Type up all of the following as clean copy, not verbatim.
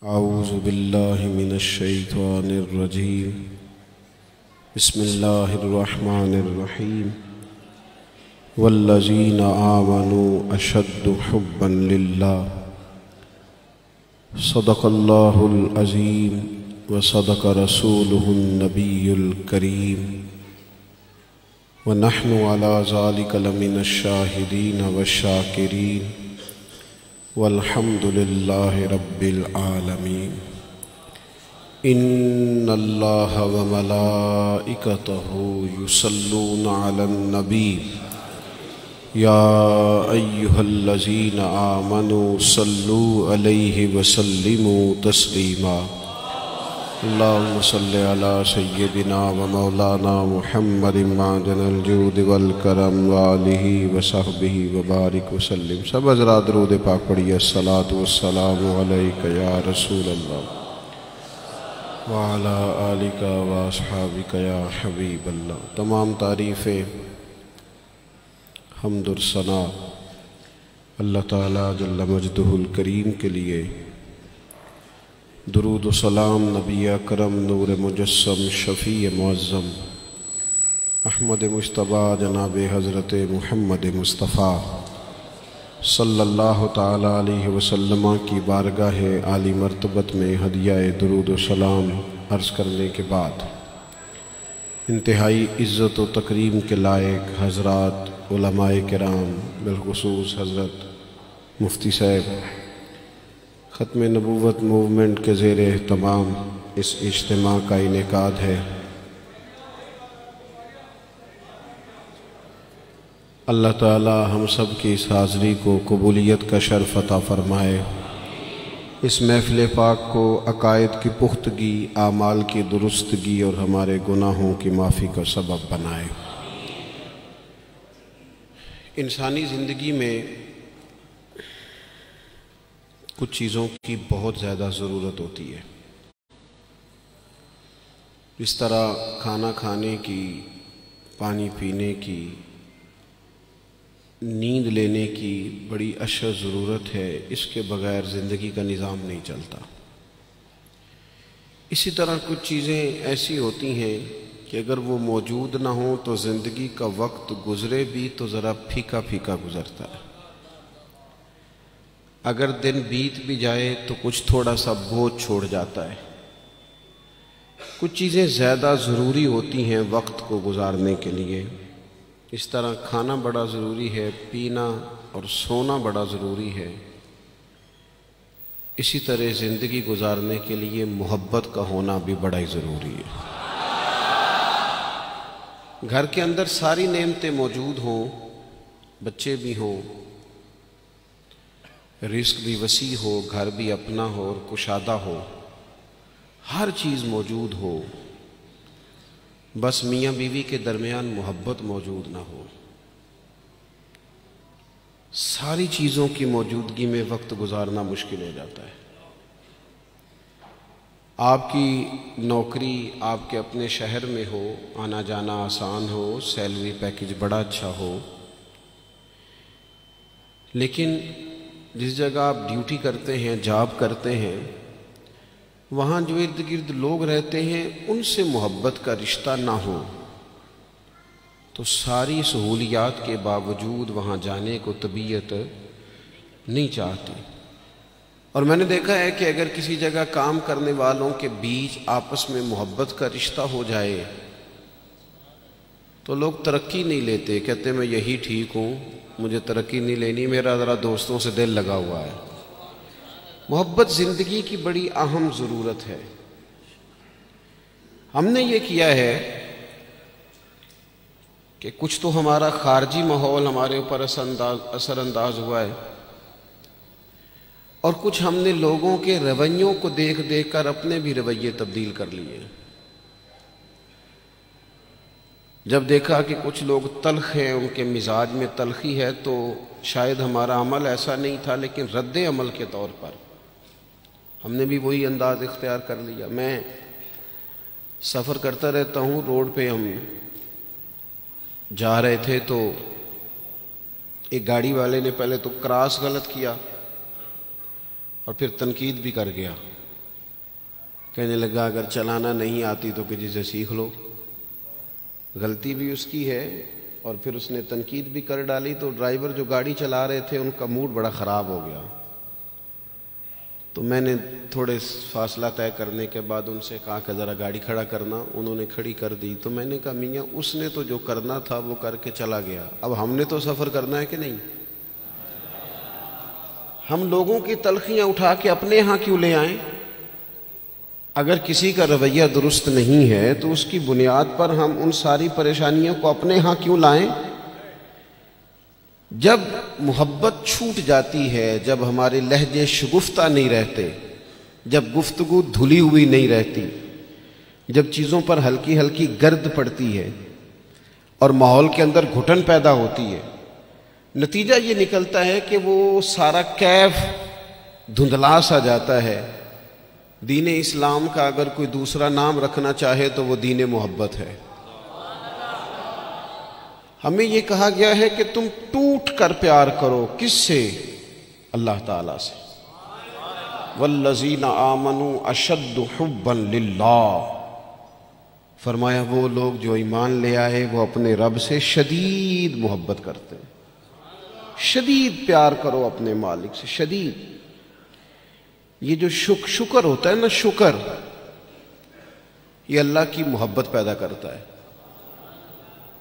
اعوذ باللہ من الشیطان الرجیم بسم اللہ الرحمن الرحیم والذین آمنوا اشد حبا للہ صدق اللہ العظیم وصدق رسولہ النبی الکریم ونحن علی ذلک لمن الشاہدین والشاکرین والحمد للہ رب العالمین ان اللہ وملائکتہ یصلون علی النبی یا ایہا الذین آمنوا صلوا علیہ وسلموا تسلیما اللہم صل علی سیدنا و مولانا محمد معدن الجود والکرم وآلہ وصحبہ وبارک وسلم۔ سب حضرات درود پاک پڑھیے۔ الصلاۃ والسلام علیک یا رسول اللہ وعلی آلک واصحابک یا حبیب اللہ۔ تمام تعریفیں حمد و ثنا اللہ تعالیٰ جل مجدہ الکریم کے لیے، درود و سلام نبی اکرم نور مجسم شفیع معظم احمد مجتبیٰ جناب حضرت محمد مصطفیٰ صلی اللہ تعالیٰ علیہ وسلم کی بارگاہ عالی مرتبت میں ہدیہ درود و سلام عرض کرنے کے بعد، انتہائی عزت و تکریم کے لائق حضرات علماء کرام، بالخصوص حضرت مفتی صاحب، ختم نبوت موومنٹ کے زیر اہتمام اس اجتماع کا انعقاد ہے۔ اللہ تعالی ہم سب کی اس حاضری کو قبولیت کا شرف عطا فرمائے، اس محفل پاک کو عقائد کی پختگی، اعمال کی درستگی اور ہمارے گناہوں کی معافی کا سبب بنائے۔ انسانی زندگی میں کچھ چیزوں کی بہت زیادہ ضرورت ہوتی ہے، اس طرح کھانا کھانے کی، پانی پینے کی، نیند لینے کی بڑی اشد ضرورت ہے، اس کے بغیر زندگی کا نظام نہیں چلتا۔ اسی طرح کچھ چیزیں ایسی ہوتی ہیں کہ اگر وہ موجود نہ ہوں تو زندگی کا وقت گزرے بھی تو ذرا پھیکا پھیکا گزرتا ہے، اگر دن بیت بھی جائے تو کچھ تھوڑا سا بوجھ چھوڑ جاتا ہے۔ کچھ چیزیں زیادہ ضروری ہوتی ہیں وقت کو گزارنے کے لیے، اس طرح کھانا بڑا ضروری ہے، پینا اور سونا بڑا ضروری ہے۔ اسی طرح زندگی گزارنے کے لیے محبت کا ہونا بھی بڑا ہی ضروری ہے۔ گھر کے اندر ساری نعمتیں موجود ہوں، بچے بھی ہوں، رزق بھی وسیع ہو، گھر بھی اپنا ہو اور کشادہ ہو، ہر چیز موجود ہو، بس میاں بیوی کے درمیان محبت موجود نہ ہو، ساری چیزوں کی موجودگی میں وقت گزارنا مشکل ہو جاتا ہے۔ آپ کی نوکری آپ کے اپنے شہر میں ہو، آنا جانا آسان ہو، سیلری پیکج بڑا اچھا ہو، لیکن جس جگہ آپ ڈیوٹی کرتے ہیں، جاب کرتے ہیں، وہاں جو ارد گرد لوگ رہتے ہیں ان سے محبت کا رشتہ نہ ہو تو ساری سہولیات کے باوجود وہاں جانے کو طبیعت نہیں چاہتی۔ اور میں نے دیکھا ہے کہ اگر کسی جگہ کام کرنے والوں کے بیچ آپس میں محبت کا رشتہ ہو جائے تو لوگ ترقی نہیں لیتے، کہتے میں یہی ٹھیک ہوں، مجھے ترقی نہیں لینی، میرا ذرا دوستوں سے دل لگا ہوا ہے۔ محبت زندگی کی بڑی اہم ضرورت ہے۔ ہم نے یہ کیا ہے کہ کچھ تو ہمارا خارجی ماحول ہمارے اوپر اثر انداز ہوا ہے، اور کچھ ہم نے لوگوں کے رویوں کو دیکھ دیکھ کر اپنے بھی رویے تبدیل کر لیے۔ جب دیکھا کہ کچھ لوگ تلخ ہیں، ان کے مزاج میں تلخی ہے، تو شاید ہمارا عمل ایسا نہیں تھا، لیکن رد عمل کے طور پر ہم نے بھی وہی انداز اختیار کر لیا۔ میں سفر کرتا رہتا ہوں، روڈ پہ ہم جا رہے تھے تو ایک گاڑی والے نے پہلے تو کراس غلط کیا اور پھر تنقید بھی کر گیا کہنے لگا اگر چلانا نہیں آتی تو کسی سے سیکھ لو۔ غلطی بھی اس کی ہے اور پھر اس نے تنقید بھی کر ڈالی، تو ڈرائیور جو گاڑی چلا رہے تھے ان کا موڈ بڑا خراب ہو گیا۔ تو میں نے تھوڑے فاصلہ طے کرنے کے بعد ان سے کہا کہ ذرا گاڑی کھڑا کرنا، انہوں نے کھڑی کر دی۔ تو میں نے کہا میاں اس نے تو جو کرنا تھا وہ کر کے چلا گیا، اب ہم نے تو سفر کرنا ہے کہ نہیں؟ ہم لوگوں کی تلخیاں اٹھا کے اپنے ہاں کیوں لے آئیں؟ اگر کسی کا رویہ درست نہیں ہے تو اس کی بنیاد پر ہم ان ساری پریشانیوں کو اپنے ہاں کیوں لائیں؟ جب محبت چھوٹ جاتی ہے، جب ہمارے لہجے شگفتہ نہیں رہتے، جب گفتگو دھلی ہوئی نہیں رہتی، جب چیزوں پر ہلکی ہلکی گرد پڑتی ہے اور ماحول کے اندر گھٹن پیدا ہوتی ہے، نتیجہ یہ نکلتا ہے کہ وہ سارا کیف دھندلا سا جاتا ہے۔ دین اسلام کا اگر کوئی دوسرا نام رکھنا چاہے تو وہ دین محبت ہے۔ ہمیں یہ کہا گیا ہے کہ تم ٹوٹ کر پیار کرو، کس سے؟ اللہ تعالیٰ سے۔ والذین آمنوا اشد حبا للہ، فرمایا وہ لوگ جو ایمان لے آئے وہ اپنے رب سے شدید محبت کرتے ہیں۔ شدید پیار کرو اپنے مالک سے، شدید۔ یہ جو شکر ہوتا ہے نا، شکر، یہ اللہ کی محبت پیدا کرتا ہے،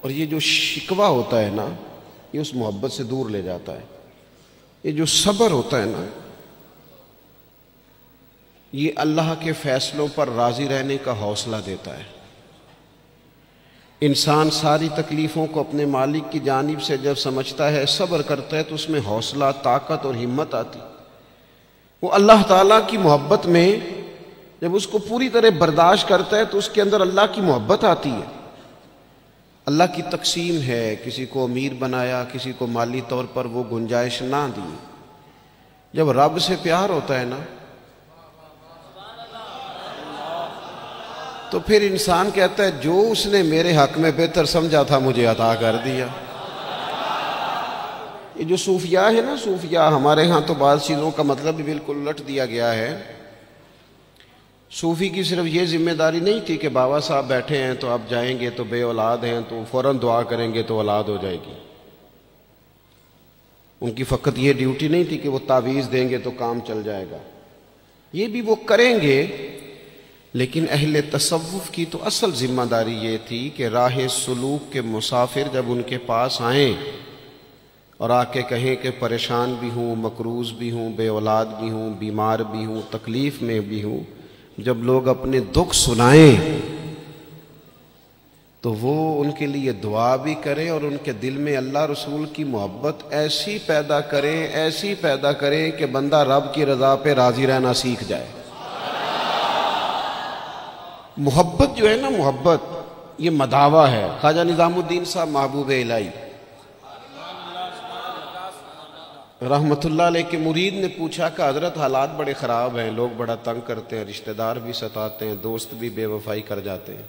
اور یہ جو شکوہ ہوتا ہے نا یہ اس محبت سے دور لے جاتا ہے۔ یہ جو صبر ہوتا ہے نا یہ اللہ کے فیصلوں پر راضی رہنے کا حوصلہ دیتا ہے۔ انسان ساری تکلیفوں کو اپنے مالک کی جانب سے جب سمجھتا ہے، صبر کرتا ہے، تو اس میں حوصلہ، طاقت اور ہمت آتی۔ وہ اللہ تعالیٰ کی محبت میں جب اس کو پوری طرح برداشت کرتا ہے تو اس کے اندر اللہ کی محبت آتی ہے۔ اللہ کی تقسیم ہے، کسی کو امیر بنایا، کسی کو مالی طور پر وہ گنجائش نہ دی۔ جب رب سے پیار ہوتا ہے نا تو پھر انسان کہتا ہے جو اس نے میرے حق میں بہتر سمجھا تھا مجھے عطا کر دیا۔ یہ جو صوفیاء ہے نا، صوفیاء، ہمارے ہاں تو بعض چیزوں کا مطلب بھی بالکل الٹ دیا گیا ہے۔ صوفی کی صرف یہ ذمہ داری نہیں تھی کہ بابا صاحب بیٹھے ہیں تو آپ جائیں گے تو بے اولاد ہیں تو فوراً دعا کریں گے تو اولاد ہو جائے گی۔ ان کی فقط یہ ڈیوٹی نہیں تھی کہ وہ تعویذ دیں گے تو کام چل جائے گا، یہ بھی وہ کریں گے، لیکن اہل تصوف کی تو اصل ذمہ داری یہ تھی کہ راہ سلوک کے مسافر جب ان کے پاس آئیں اور آ کے کہیں کہ پریشان بھی ہوں، مقروض بھی ہوں، بے اولاد بھی ہوں، بیمار بھی ہوں، تکلیف میں بھی ہوں، جب لوگ اپنے دکھ سنائیں تو وہ ان کے لیے دعا بھی کریں اور ان کے دل میں اللہ رسول کی محبت ایسی پیدا کریں کہ بندہ رب کی رضا پہ راضی رہنا سیکھ جائے۔ محبت جو ہے نا، محبت یہ مداوع ہے۔ خواجہ نظام الدین صاحب محبوب الہی رحمت اللہ علیہ کے مرید نے پوچھا کہ حضرت حالات بڑے خراب ہیں، لوگ بڑا تنگ کرتے ہیں، رشتہ دار بھی ستاتے ہیں، دوست بھی بے وفائی کر جاتے ہیں،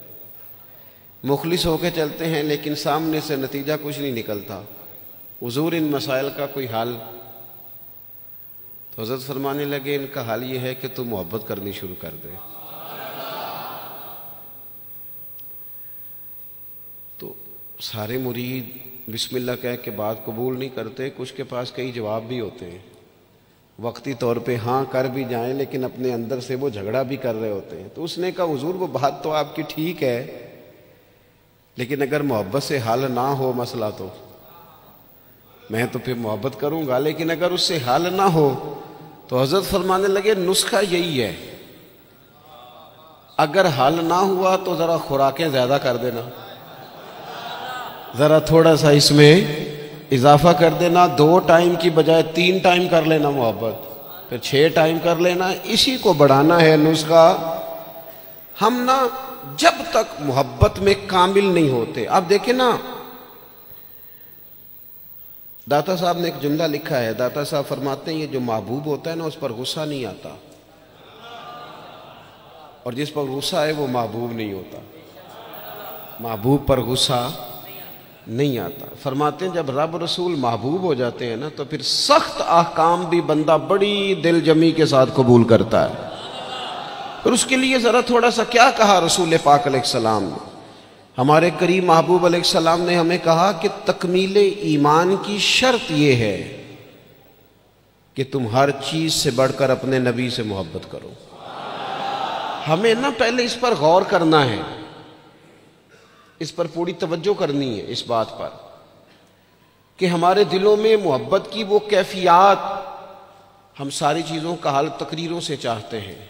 مخلص ہو کے چلتے ہیں لیکن سامنے سے نتیجہ کچھ نہیں نکلتا، حضور ان مسائل کا کوئی حل؟ تو حضرت فرمانے لگے ان کا حل یہ ہے کہ تو محبت کرنی شروع کر دے۔ تو سارے مرید بسم اللہ کہہ کے بات قبول نہیں کرتے، کچھ کے پاس کئی جواب بھی ہوتے ہیں، وقتی طور پہ ہاں کر بھی جائیں لیکن اپنے اندر سے وہ جھگڑا بھی کر رہے ہوتے ہیں۔ تو اس نے کہا حضور وہ بات تو آپ کی ٹھیک ہے، لیکن اگر محبت سے حل نہ ہو مسئلہ تو میں تو پھر محبت کروں گا، لیکن اگر اس سے حل نہ ہو تو حضرت فرمانے لگے نسخہ یہی ہے، اگر حل نہ ہوا تو ذرا خوراکیں زیادہ کر دینا، ذرا تھوڑا سا اس میں اضافہ کر دینا، 2 ٹائم کی بجائے 3 ٹائم کر لینا محبت، پھر 6 ٹائم کر لینا، اسی کو بڑھانا ہے نسخہ۔ ہم نا جب تک محبت میں کامل نہیں ہوتے، آپ دیکھیں نا، داتا صاحب نے ایک جملہ لکھا ہے، داتا صاحب فرماتے ہیں یہ جو محبوب ہوتا ہے نا اس پر غصہ نہیں آتا، اور جس پر غصہ ہے وہ محبوب نہیں ہوتا، محبوب پر غصہ نہیں آتا۔ فرماتے ہیں جب رب رسول محبوب ہو جاتے ہیں نا تو پھر سخت احکام بھی بندہ بڑی دل جمی کے ساتھ قبول کرتا ہے، اور اس کے لیے ذرا تھوڑا سا کیا کہا رسول پاک علیہ السلام نے؟ ہمارے کریم محبوب علیہ السلام نے ہمیں کہا کہ تکمیل ایمان کی شرط یہ ہے کہ تم ہر چیز سے بڑھ کر اپنے نبی سے محبت کرو۔ ہمیں نہ پہلے اس پر غور کرنا ہے، اس پر پوری توجہ کرنی ہے، اس بات پر کہ ہمارے دلوں میں محبت کی وہ کیفیات، ہم ساری چیزوں کا حل تقریروں سے چاہتے ہیں۔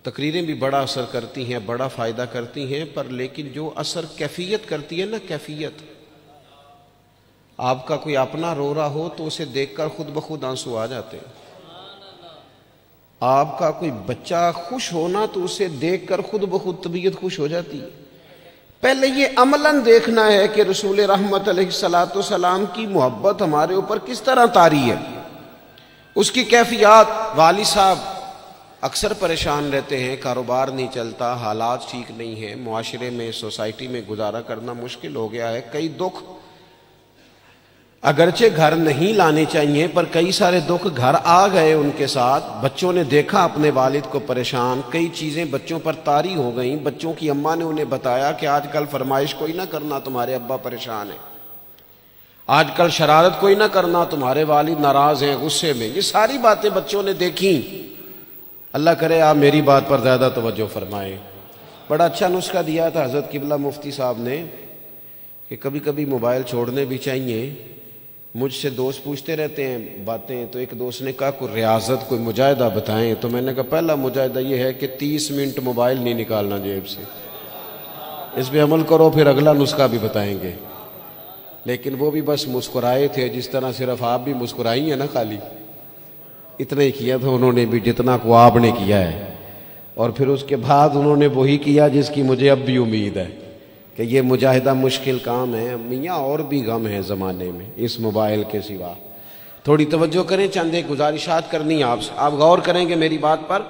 تقریریں بھی بڑا اثر کرتی ہیں، بڑا فائدہ کرتی ہیں، پر لیکن جو اثر کیفیت کرتی ہے نا، کیفیت، آپ کا کوئی اپنا رو رہا ہو تو اسے دیکھ کر خود بخود آنسو آ جاتے ہیں۔ آپ کا کوئی بچہ خوش ہونا تو اسے دیکھ کر خود بخود طبیعت خوش ہو جاتی ہے۔ پہلے یہ عملاً دیکھنا ہے کہ رسول رحمت علیہ الصلوۃ والسلام کی محبت ہمارے اوپر کس طرح طاری ہے، اس کی کیفیات۔ والد صاحب اکثر پریشان رہتے ہیں، کاروبار نہیں چلتا، حالات ٹھیک نہیں ہیں، معاشرے میں، سوسائٹی میں گزارا کرنا مشکل ہو گیا ہے، کئی دکھ اگرچہ گھر نہیں لانے چاہیے پر کئی سارے دکھ گھر آ گئے ان کے ساتھ۔ بچوں نے دیکھا اپنے والد کو پریشان، کئی چیزیں بچوں پر طاری ہو گئیں، بچوں کی اماں نے انہیں بتایا کہ آج کل فرمائش کوئی نہ کرنا، تمہارے ابا پریشان ہیں، آج کل شرارت کوئی نہ کرنا، تمہارے والد ناراض ہیں، غصے میں۔ یہ ساری باتیں بچوں نے دیکھیں۔ اللہ کرے آپ میری بات پر زیادہ توجہ فرمائیں۔ بڑا اچھا نسخہ دیا تھا حضرت قبلہ مفتی صاحب نے کہ کبھی کبھی موبائل چھوڑنے بھی چاہیے۔ مجھ سے دوست پوچھتے رہتے ہیں باتیں، تو ایک دوست نے کہا کوئی ریاضت، کوئی مجاہدہ بتائیں، تو میں نے کہا پہلا مجاہدہ یہ ہے کہ 30 منٹ موبائل نہیں نکالنا جیب سے، اس پہ عمل کرو، پھر اگلا نسخہ بھی بتائیں گے۔ لیکن وہ بھی بس مسکرائے تھے، جس طرح صرف آپ بھی مسکرائی ہیں نا، خالی اتنا ہی کیا تھا انہوں نے بھی جتنا کو آپ نے کیا ہے، اور پھر اس کے بعد انہوں نے وہی کیا جس کی مجھے اب بھی امید ہے کہ یہ مجاہدہ مشکل کام ہے میاں، اور بھی غم ہے زمانے میں اس موبائل کے سوا۔ تھوڑی توجہ کریں، چند ایک گزارشات کرنی آپ سے، آپ غور کریں گے میری بات پر۔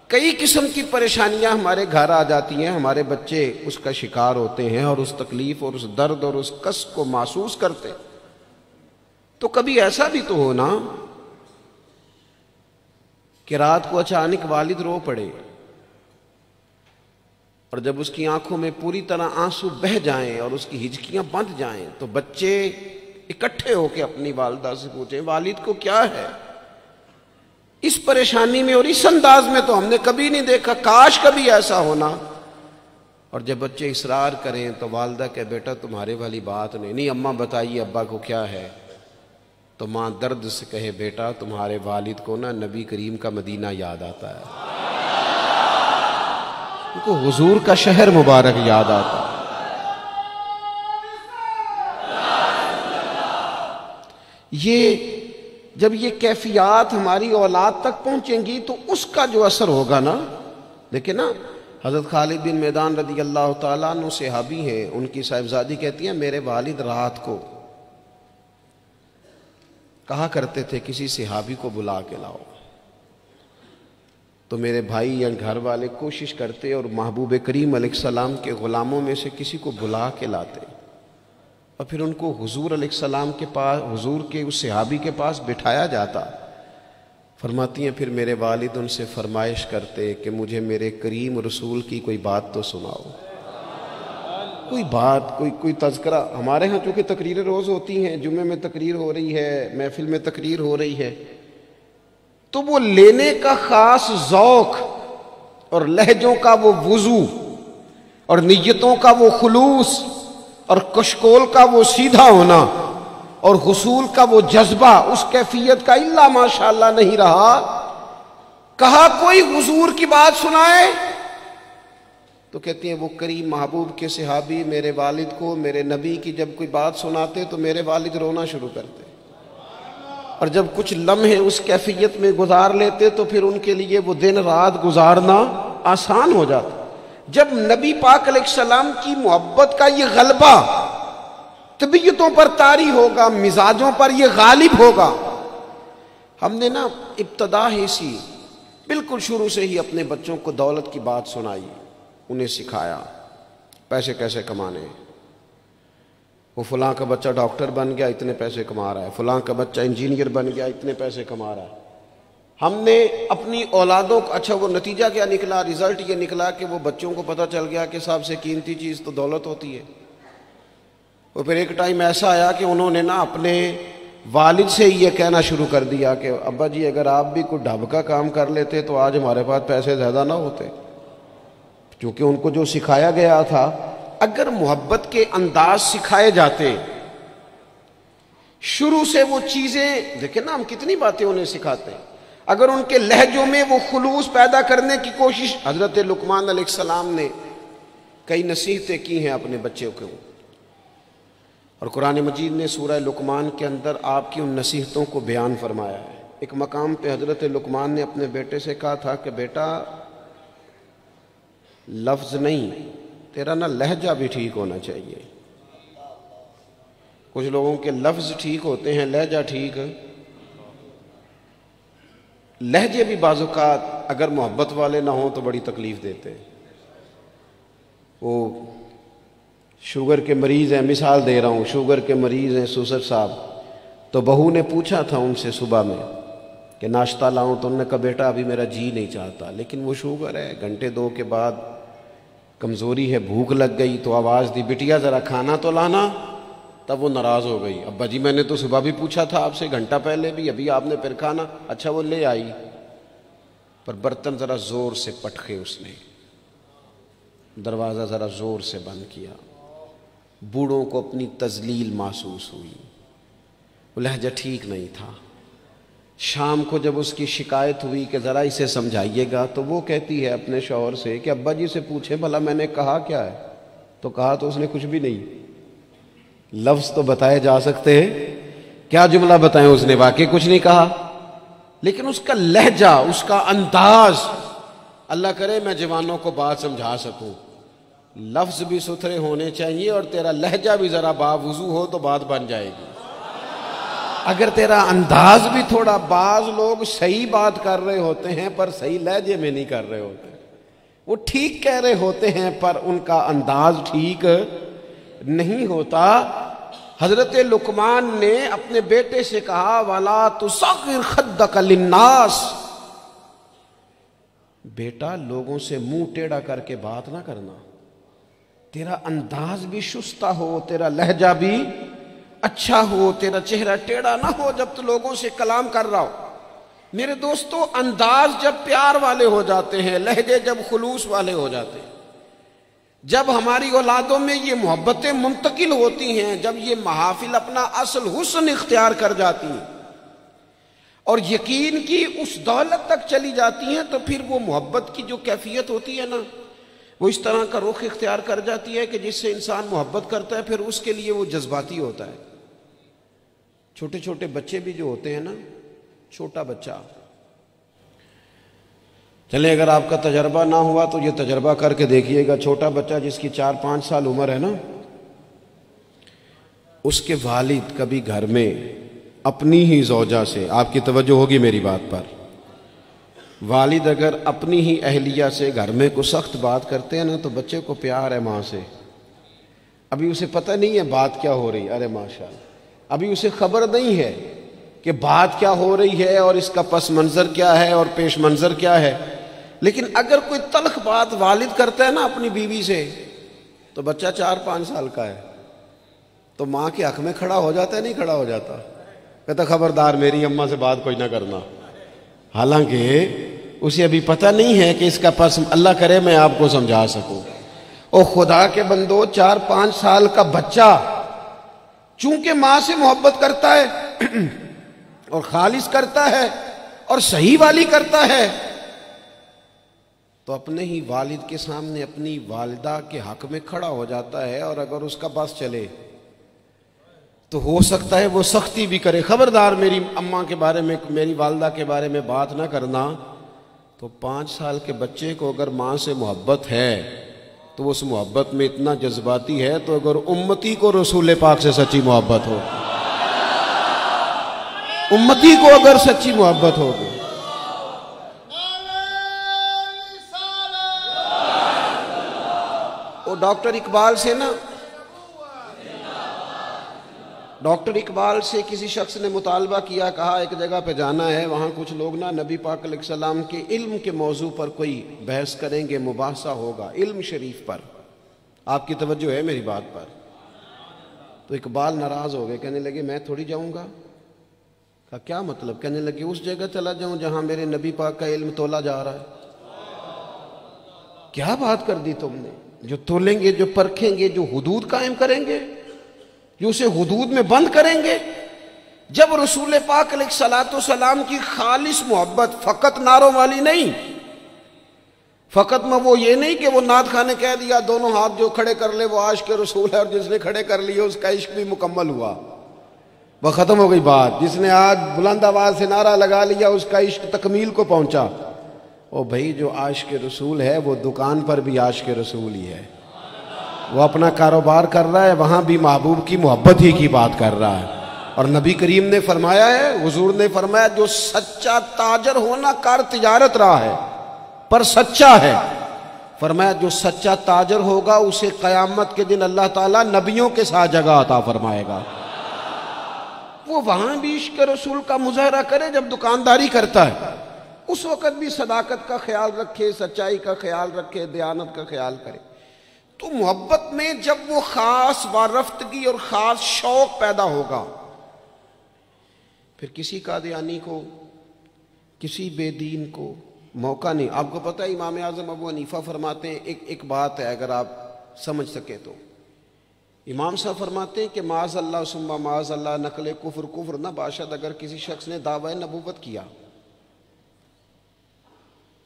کئی قسم کی پریشانیاں ہمارے گھر آ جاتی ہیں، ہمارے بچے اس کا شکار ہوتے ہیں اور اس تکلیف اور اس درد اور اس کس کو محسوس کرتے۔ تو کبھی ایسا بھی تو ہو نا کہ رات کو اچانک والد رو پڑے اور جب اس کی آنکھوں میں پوری طرح آنسو بہہ جائیں اور اس کی ہچکیاں بندھ جائیں تو بچے اکٹھے ہو کے اپنی والدہ سے پوچھیں والد کو کیا ہے؟ اس پریشانی میں اور اس انداز میں تو ہم نے کبھی نہیں دیکھا، کاش کبھی ایسا ہونا۔ اور جب بچے اصرار کریں تو والدہ کہ بیٹا تمہارے والی بات نہیں، اماں بتائیے ابا کو کیا ہے؟ تو ماں درد سے کہے بیٹا تمہارے والد کو نا نبی کریم کا مدینہ یاد آتا ہے، ان کو حضور کا شہر مبارک یاد آتا ہے۔ یہ جب یہ کیفیات ہماری اولاد تک پہنچیں گی تو اس کا جو اثر ہوگا نا، دیکھیں نا حضرت خالد بن میدان رضی اللہ تعالیٰ عنہ صحابی ہیں، ان کی صاحبزادی کہتی ہیں میرے والد رات کو کہا کرتے تھے کسی صحابی کو بلا کے لاؤ، تو میرے بھائی یا گھر والے کوشش کرتے اور محبوب کریم علیہ السلام کے غلاموں میں سے کسی کو بلا کے لاتے اور پھر ان کو حضور علیہ السلام کے پاس، حضور کے اس صحابی کے پاس بٹھایا جاتا۔ فرماتی ہیں پھر میرے والد ان سے فرمائش کرتے کہ مجھے میرے کریم رسول کی کوئی بات تو سناؤ، کوئی بات، کوئی تذکرہ۔ ہمارے ہاں چونکہ تقریریں روز ہوتی ہیں، جمعے میں تقریر ہو رہی ہے، محفل میں تقریر ہو رہی ہے، تو وہ لینے کا خاص ذوق اور لہجوں کا وہ وضو اور نیتوں کا وہ خلوص اور کشکول کا وہ سیدھا ہونا اور حصول کا وہ جذبہ، اس کیفیت کا الا ماشاءاللہ نہیں رہا۔ کہا کوئی حضور کی بات سنائے تو کہتے ہیں وہ کریم محبوب کے صحابی میرے والد کو میرے نبی کی جب کوئی بات سناتے تو میرے والد رونا شروع کرتے، اور جب کچھ لمحے اس کیفیت میں گزار لیتے تو پھر ان کے لیے وہ دن رات گزارنا آسان ہو جاتا۔ جب نبی پاک علیہ السلام کی محبت کا یہ غلبہ طبیعتوں پر طاری ہوگا، مزاجوں پر یہ غالب ہوگا۔ ہم نے نا ابتدا ہی سی بالکل شروع سے ہی اپنے بچوں کو دولت کی بات سنائی، انہیں سکھایا پیسے کیسے کمانے۔ وہ فلاں کا بچہ ڈاکٹر بن گیا اتنے پیسے کما رہا ہے، فلاں کا بچہ انجینئر بن گیا اتنے پیسے کما رہا ہے۔ ہم نے اپنی اولادوں کو، اچھا وہ نتیجہ کیا نکلا، رزلٹ یہ نکلا کہ وہ بچوں کو پتہ چل گیا کہ سب سے قیمتی چیز تو دولت ہوتی ہے۔ اور پھر ایک ٹائم ایسا آیا کہ انہوں نے نا اپنے والد سے یہ کہنا شروع کر دیا کہ ابا جی اگر آپ بھی کوئی ڈھب کا کام کر لیتے تو آج ہمارے پاس پیسے زیادہ نہ ہوتے، کیونکہ ان کو جو سکھایا گیا تھا، اگر محبت کے انداز سکھائے جاتے شروع سے وہ چیزیں، دیکھیں نا ہم کتنی باتیں انہیں سکھاتے ہیں، اگر ان کے لہجوں میں وہ خلوص پیدا کرنے کی کوشش، حضرت لقمان علیہ السلام نے کئی نصیحتیں کی ہیں اپنے بچوں کو، اور قرآن مجید نے سورہ لقمان کے اندر آپ کی ان نصیحتوں کو بیان فرمایا ہے۔ ایک مقام پہ حضرت لقمان نے اپنے بیٹے سے کہا تھا کہ بیٹا لفظ نہیں، تیرا نا لہجہ بھی ٹھیک ہونا چاہیے۔ کچھ لوگوں کے لفظ ٹھیک ہوتے ہیں، لہجہ ٹھیک، لہجے بھی بعض اوقات اگر محبت والے نہ ہوں تو بڑی تکلیف دیتے ہیں۔ وہ شوگر کے مریض ہیں، مثال دے رہا ہوں، شوگر کے مریض ہیں سوسر صاحب، تو بہو نے پوچھا تھا ان سے صبح میں کہ ناشتہ لاؤں، تو انہوں نے کہا بیٹا ابھی میرا جی نہیں چاہتا، لیکن وہ شوگر ہے، گھنٹے دو کے بعد کمزوری ہے، بھوک لگ گئی تو آواز دی بٹیا ذرا کھانا تو لانا، تب وہ ناراض ہو گئی، ابا جی میں نے تو صبح بھی پوچھا تھا آپ سے، گھنٹہ پہلے بھی، ابھی آپ نے پھر کھانا، اچھا وہ لے آئی، پر برتن ذرا زور سے پٹکے، اس نے دروازہ ذرا زور سے بند کیا، بوڑھوں کو اپنی تذلیل محسوس ہوئی، وہ لہجہ ٹھیک نہیں تھا۔ شام کو جب اس کی شکایت ہوئی کہ ذرا اسے سمجھائیے گا، تو وہ کہتی ہے اپنے شوہر سے کہ ابا جی سے پوچھیں بھلا میں نے کہا کیا ہے، تو کہا تو اس نے کچھ بھی نہیں، لفظ تو بتائے جا سکتے ہیں، کیا جملہ بتائیں، اس نے واقعی کچھ نہیں کہا، لیکن اس کا لہجہ، اس کا انداز، اللہ کرے میں جوانوں کو بات سمجھا سکوں، لفظ بھی ستھرے ہونے چاہیے اور تیرا لہجہ بھی ذرا باوضو ہو تو بات بن جائے گی۔ اگر تیرا انداز بھی تھوڑا، بعض لوگ صحیح بات کر رہے ہوتے ہیں پر صحیح لہجے میں نہیں کر رہے ہوتے، وہ ٹھیک کہہ رہے ہوتے ہیں پر ان کا انداز ٹھیک نہیں ہوتا۔ حضرت لقمان نے اپنے بیٹے سے کہا وَلَا تُصَغِّرْ خَدَّكَ لِلنَّاسِ، بیٹا لوگوں سے منہ ٹیڑھا کر کے بات نہ کرنا، تیرا انداز بھی شستہ ہو، تیرا لہجہ بھی اچھا ہو، تیرا چہرہ ٹیڑھا نہ ہو جب تو لوگوں سے کلام کر رہا ہو۔ میرے دوستو، انداز جب پیار والے ہو جاتے ہیں، لہجے جب خلوص والے ہو جاتے ہیں، جب ہماری اولادوں میں یہ محبتیں منتقل ہوتی ہیں، جب یہ محافل اپنا اصل حسن اختیار کر جاتی ہیں اور یقین کی اس دولت تک چلی جاتی ہیں، تو پھر وہ محبت کی جو کیفیت ہوتی ہے نا، وہ اس طرح کا رخ اختیار کر جاتی ہے کہ جس سے انسان محبت کرتا ہے پھر اس کے لیے وہ جذباتی ہوتا ہے۔ چھوٹے چھوٹے بچے بھی جو ہوتے ہیں نا، چھوٹا بچہ، چلے اگر آپ کا تجربہ نہ ہوا تو یہ تجربہ کر کے دیکھیے گا، چھوٹا بچہ جس کی 4-5 سال عمر ہے نا، اس کے والد کبھی گھر میں اپنی ہی زوجہ سے، آپ کی توجہ ہوگی میری بات پر، والد اگر اپنی ہی اہلیہ سے گھر میں کوئی سخت بات کرتے ہیں نا تو بچے کو پیار ہے ماں سے، ابھی اسے پتہ نہیں ہے بات کیا ہو رہی، ارے ماشاءاللہ، ابھی اسے خبر نہیں ہے کہ بات کیا ہو رہی ہے اور اس کا پس منظر کیا ہے اور پیش منظر کیا ہے، لیکن اگر کوئی تلخ بات والد کرتا ہے نا اپنی بیوی سے تو بچہ 4-5 سال کا ہے تو ماں کے حق میں کھڑا ہو جاتا ہے، نہیں کھڑا ہو جاتا، کہتا خبردار میری اماں سے بات کوئی نہ کرنا، حالانکہ اسے ابھی پتہ نہیں ہے کہ اس کا پس، اللہ کرے میں آپ کو سمجھا سکوں۔ او خدا کے بندو، 4-5 سال کا بچہ چونکہ ماں سے محبت کرتا ہے اور خالص کرتا ہے اور صحیح والی کرتا ہے، تو اپنے ہی والد کے سامنے اپنی والدہ کے حق میں کھڑا ہو جاتا ہے، اور اگر اس کا بس چلے تو ہو سکتا ہے وہ سختی بھی کرے، خبردار میری اماں کے بارے میں، میری والدہ کے بارے میں بات نہ کرنا۔ تو 5 سال کے بچے کو اگر ماں سے محبت ہے تو اس محبت میں اتنا جذباتی ہے، تو اگر امتی کو رسول پاک سے سچی محبت ہو، امتی کو اگر سچی محبت ہوگی، وہ ڈاکٹر اقبال سے نا ڈاکٹر اقبال سے کسی شخص نے مطالبہ کیا، کہا ایک جگہ پہ جانا ہے، وہاں کچھ لوگ نا نبی پاک علیہ السلام کے علم کے موضوع پر کوئی بحث کریں گے، مباحثہ ہوگا علم شریف پر، آپ کی توجہ ہے میری بات پر؟ تو اقبال ناراض ہو گئے، کہنے لگے میں تھوڑی جاؤں گا۔ کہا کیا مطلب؟ کہنے لگے اس جگہ چلا جاؤں جہاں میرے نبی پاک کا علم تولا جا رہا ہے۔ کیا بات کر دی تم نے؟ جو تولیں گے، جو پرکھیں گے، جو حدود قائم کریں گے، جو اسے حدود میں بند کریں گے۔ جب رسول پاک علیہ الصلوۃ والسلام کی خالص محبت، فقط نعروں والی نہیں، فقط میں وہ یہ نہیں کہ وہ نعت خانے کہہ دیا دونوں ہاتھ جو کھڑے کر لے وہ عاشق رسول ہے، اور جس نے کھڑے کر لیے اس کا عشق بھی مکمل ہوا، وہ ختم ہو گئی بات۔ جس نے آج بلند آواز سے نعرہ لگا لیا اس کا عشق تکمیل کو پہنچا۔ او بھائی، جو عاشق رسول ہے وہ دکان پر بھی عاشق رسول ہی ہے، وہ اپنا کاروبار کر رہا ہے، وہاں بھی محبوب کی محبت ہی کی بات کر رہا ہے۔ اور نبی کریم نے فرمایا ہے، حضور نے فرمایا، جو سچا تاجر ہونا کار تجارت رہا ہے پر سچا ہے، فرمایا جو سچا تاجر ہوگا اسے قیامت کے دن اللہ تعالیٰ نبیوں کے ساتھ جگہ عطا فرمائے گا۔ وہ وہاں بھی عشق رسول کا مظاہرہ کرے جب دکانداری کرتا ہے، اس وقت بھی صداقت کا خیال رکھے، سچائی کا خیال رکھے، دیانت کا خیال کرے۔ تو محبت میں جب وہ خاص وارفتگی اور خاص شوق پیدا ہوگا، پھر کسی قادیانی کو، کسی بے دین کو موقع نہیں۔ آپ کو پتہ ہے امام اعظم ابو حنیفہ فرماتے ہیں، ایک بات ہے اگر آپ سمجھ سکے تو، امام صاحب فرماتے ہیں کہ معاذ اللہ ثم معاذ اللہ نقل کفر نہ باشد، اگر کسی شخص نے دعوی نبوت کیا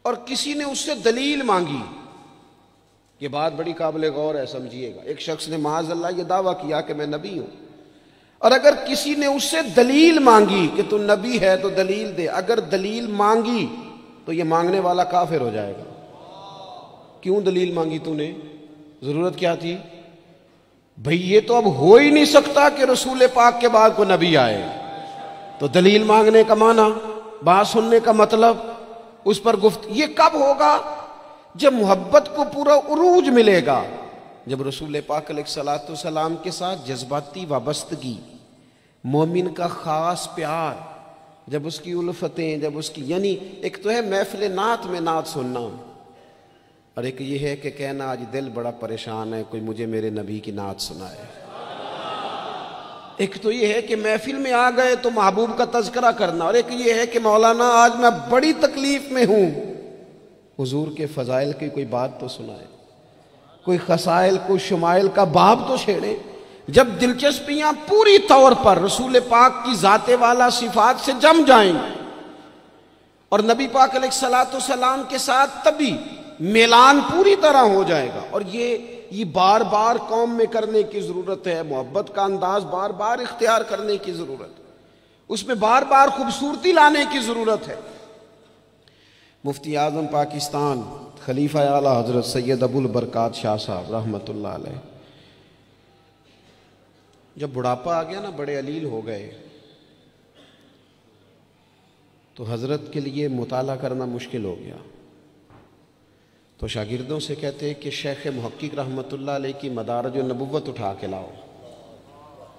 اور کسی نے اس سے دلیل مانگی، یہ بات بڑی قابل غور ہے، سمجھیے گا۔ ایک شخص نے معاذ اللہ یہ دعویٰ کیا کہ میں نبی ہوں، اور اگر کسی نے اس سے دلیل مانگی کہ تو نبی ہے تو دلیل دے، اگر دلیل مانگی تو یہ مانگنے والا کافر ہو جائے گا۔ کیوں دلیل مانگی تو نے؟ ضرورت کیا تھی؟ بھئی یہ تو اب ہو ہی نہیں سکتا کہ رسول پاک کے بعد کوئی نبی آئے، تو دلیل مانگنے کا معنی، بات سننے کا مطلب، اس پر یہ کب ہوگا؟ جب محبت کو پورا عروج ملے گا، جب رسول پاک علیہ الصلوۃ والسلام کے ساتھ جذباتی وابستگی، مومن کا خاص پیار، جب اس کی الفتیں، جب اس کی، یعنی ایک تو ہے محفل نعت میں نعت سننا، اور ایک یہ ہے کہ کہنا آج دل بڑا پریشان ہے، کوئی مجھے میرے نبی کی نعت سنائے۔ ایک تو یہ ہے کہ محفل میں آ گئے تو محبوب کا تذکرہ کرنا، اور ایک یہ ہے کہ مولانا آج میں بڑی تکلیف میں ہوں، حضور کے فضائل کی کوئی بات تو سنائے، کوئی خصائل، کوئی شمائل کا باب تو چھیڑے۔ جب دلچسپیاں پوری طور پر رسول پاک کی ذات والا صفات سے جم جائیں گی اور نبی پاک علیہ الصلوۃ والسلام کے ساتھ تبھی میلان پوری طرح ہو جائے گا۔ اور یہ بار بار قوم میں کرنے کی ضرورت ہے، محبت کا انداز بار بار اختیار کرنے کی ضرورت ہے، اس میں بار بار خوبصورتی لانے کی ضرورت ہے۔ مفتی اعظم پاکستان خلیفہ اعلیٰ حضرت سید ابو البرکات شاہ صاحب رحمۃ اللہ علیہ، جب بڑھاپا آ گیا نا، بڑے علیل ہو گئے، تو حضرت کے لیے مطالعہ کرنا مشکل ہو گیا، تو شاگردوں سے کہتے کہ شیخ محقق رحمۃ اللہ علیہ کی مدارج النبوت اٹھا کے لاؤ۔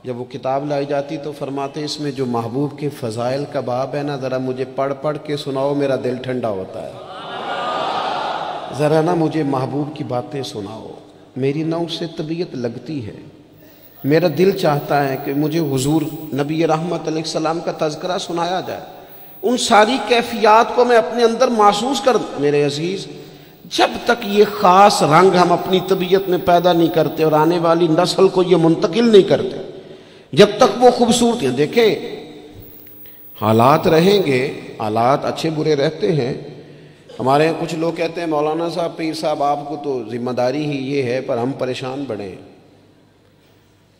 جب وہ کتاب لائی جاتی تو فرماتے اس میں جو محبوب کے فضائل کا باب ہے نا، ذرا مجھے پڑھ پڑھ کے سناؤ، میرا دل ٹھنڈا ہوتا ہے، ذرا نا مجھے محبوب کی باتیں سناؤ، میری نہ اس سے طبیعت لگتی ہے، میرا دل چاہتا ہے کہ مجھے حضور نبی رحمت علیہ السلام کا تذکرہ سنایا جائے، ان ساری کیفیات کو میں اپنے اندر محسوس کر۔ میرے عزیز، جب تک یہ خاص رنگ ہم اپنی طبیعت میں پیدا نہیں کرتے اور آنے والی نسل کو یہ منتقل نہیں کرتے، جب تک وہ خوبصورتیاں، دیکھیں حالات رہیں گے، حالات اچھے برے رہتے ہیں۔ ہمارے یہاں کچھ لوگ کہتے ہیں مولانا صاحب، پیر صاحب، آپ کو تو ذمہ داری ہی یہ ہے، پر ہم پریشان بڑھیں،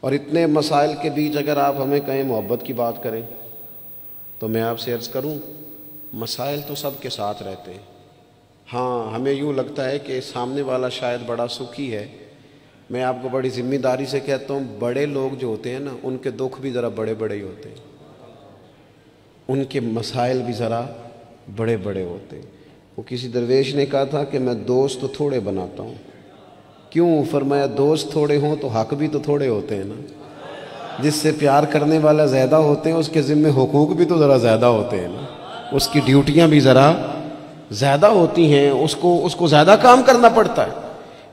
اور اتنے مسائل کے بیچ اگر آپ ہمیں کہیں محبت کی بات کریں تو میں آپ سے عرض کروں، مسائل تو سب کے ساتھ رہتے ہیں۔ ہاں، ہمیں یوں لگتا ہے کہ سامنے والا شاید بڑا سکھی ہے۔ میں آپ کو بڑی ذمہ داری سے کہتا ہوں، بڑے لوگ جو ہوتے ہیں نا، ان کے دکھ بھی ذرا بڑے بڑے ہی ہوتے ہیں، ان کے مسائل بھی ذرا بڑے بڑے ہوتے ہیں۔ وہ کسی درویش نے کہا تھا کہ میں دوست تو تھوڑے بناتا ہوں۔ کیوں؟ فرمایا دوست تھوڑے ہوں تو حق بھی تو تھوڑے ہوتے ہیں نا۔ جس سے پیار کرنے والا زیادہ ہوتے ہیں اس کے ذمہ حقوق بھی تو ذرا زیادہ ہوتے ہیں نا، اس کی ڈیوٹیاں بھی ذرا زیادہ ہوتی ہیں، اس کو زیادہ کام کرنا پڑتا ہے۔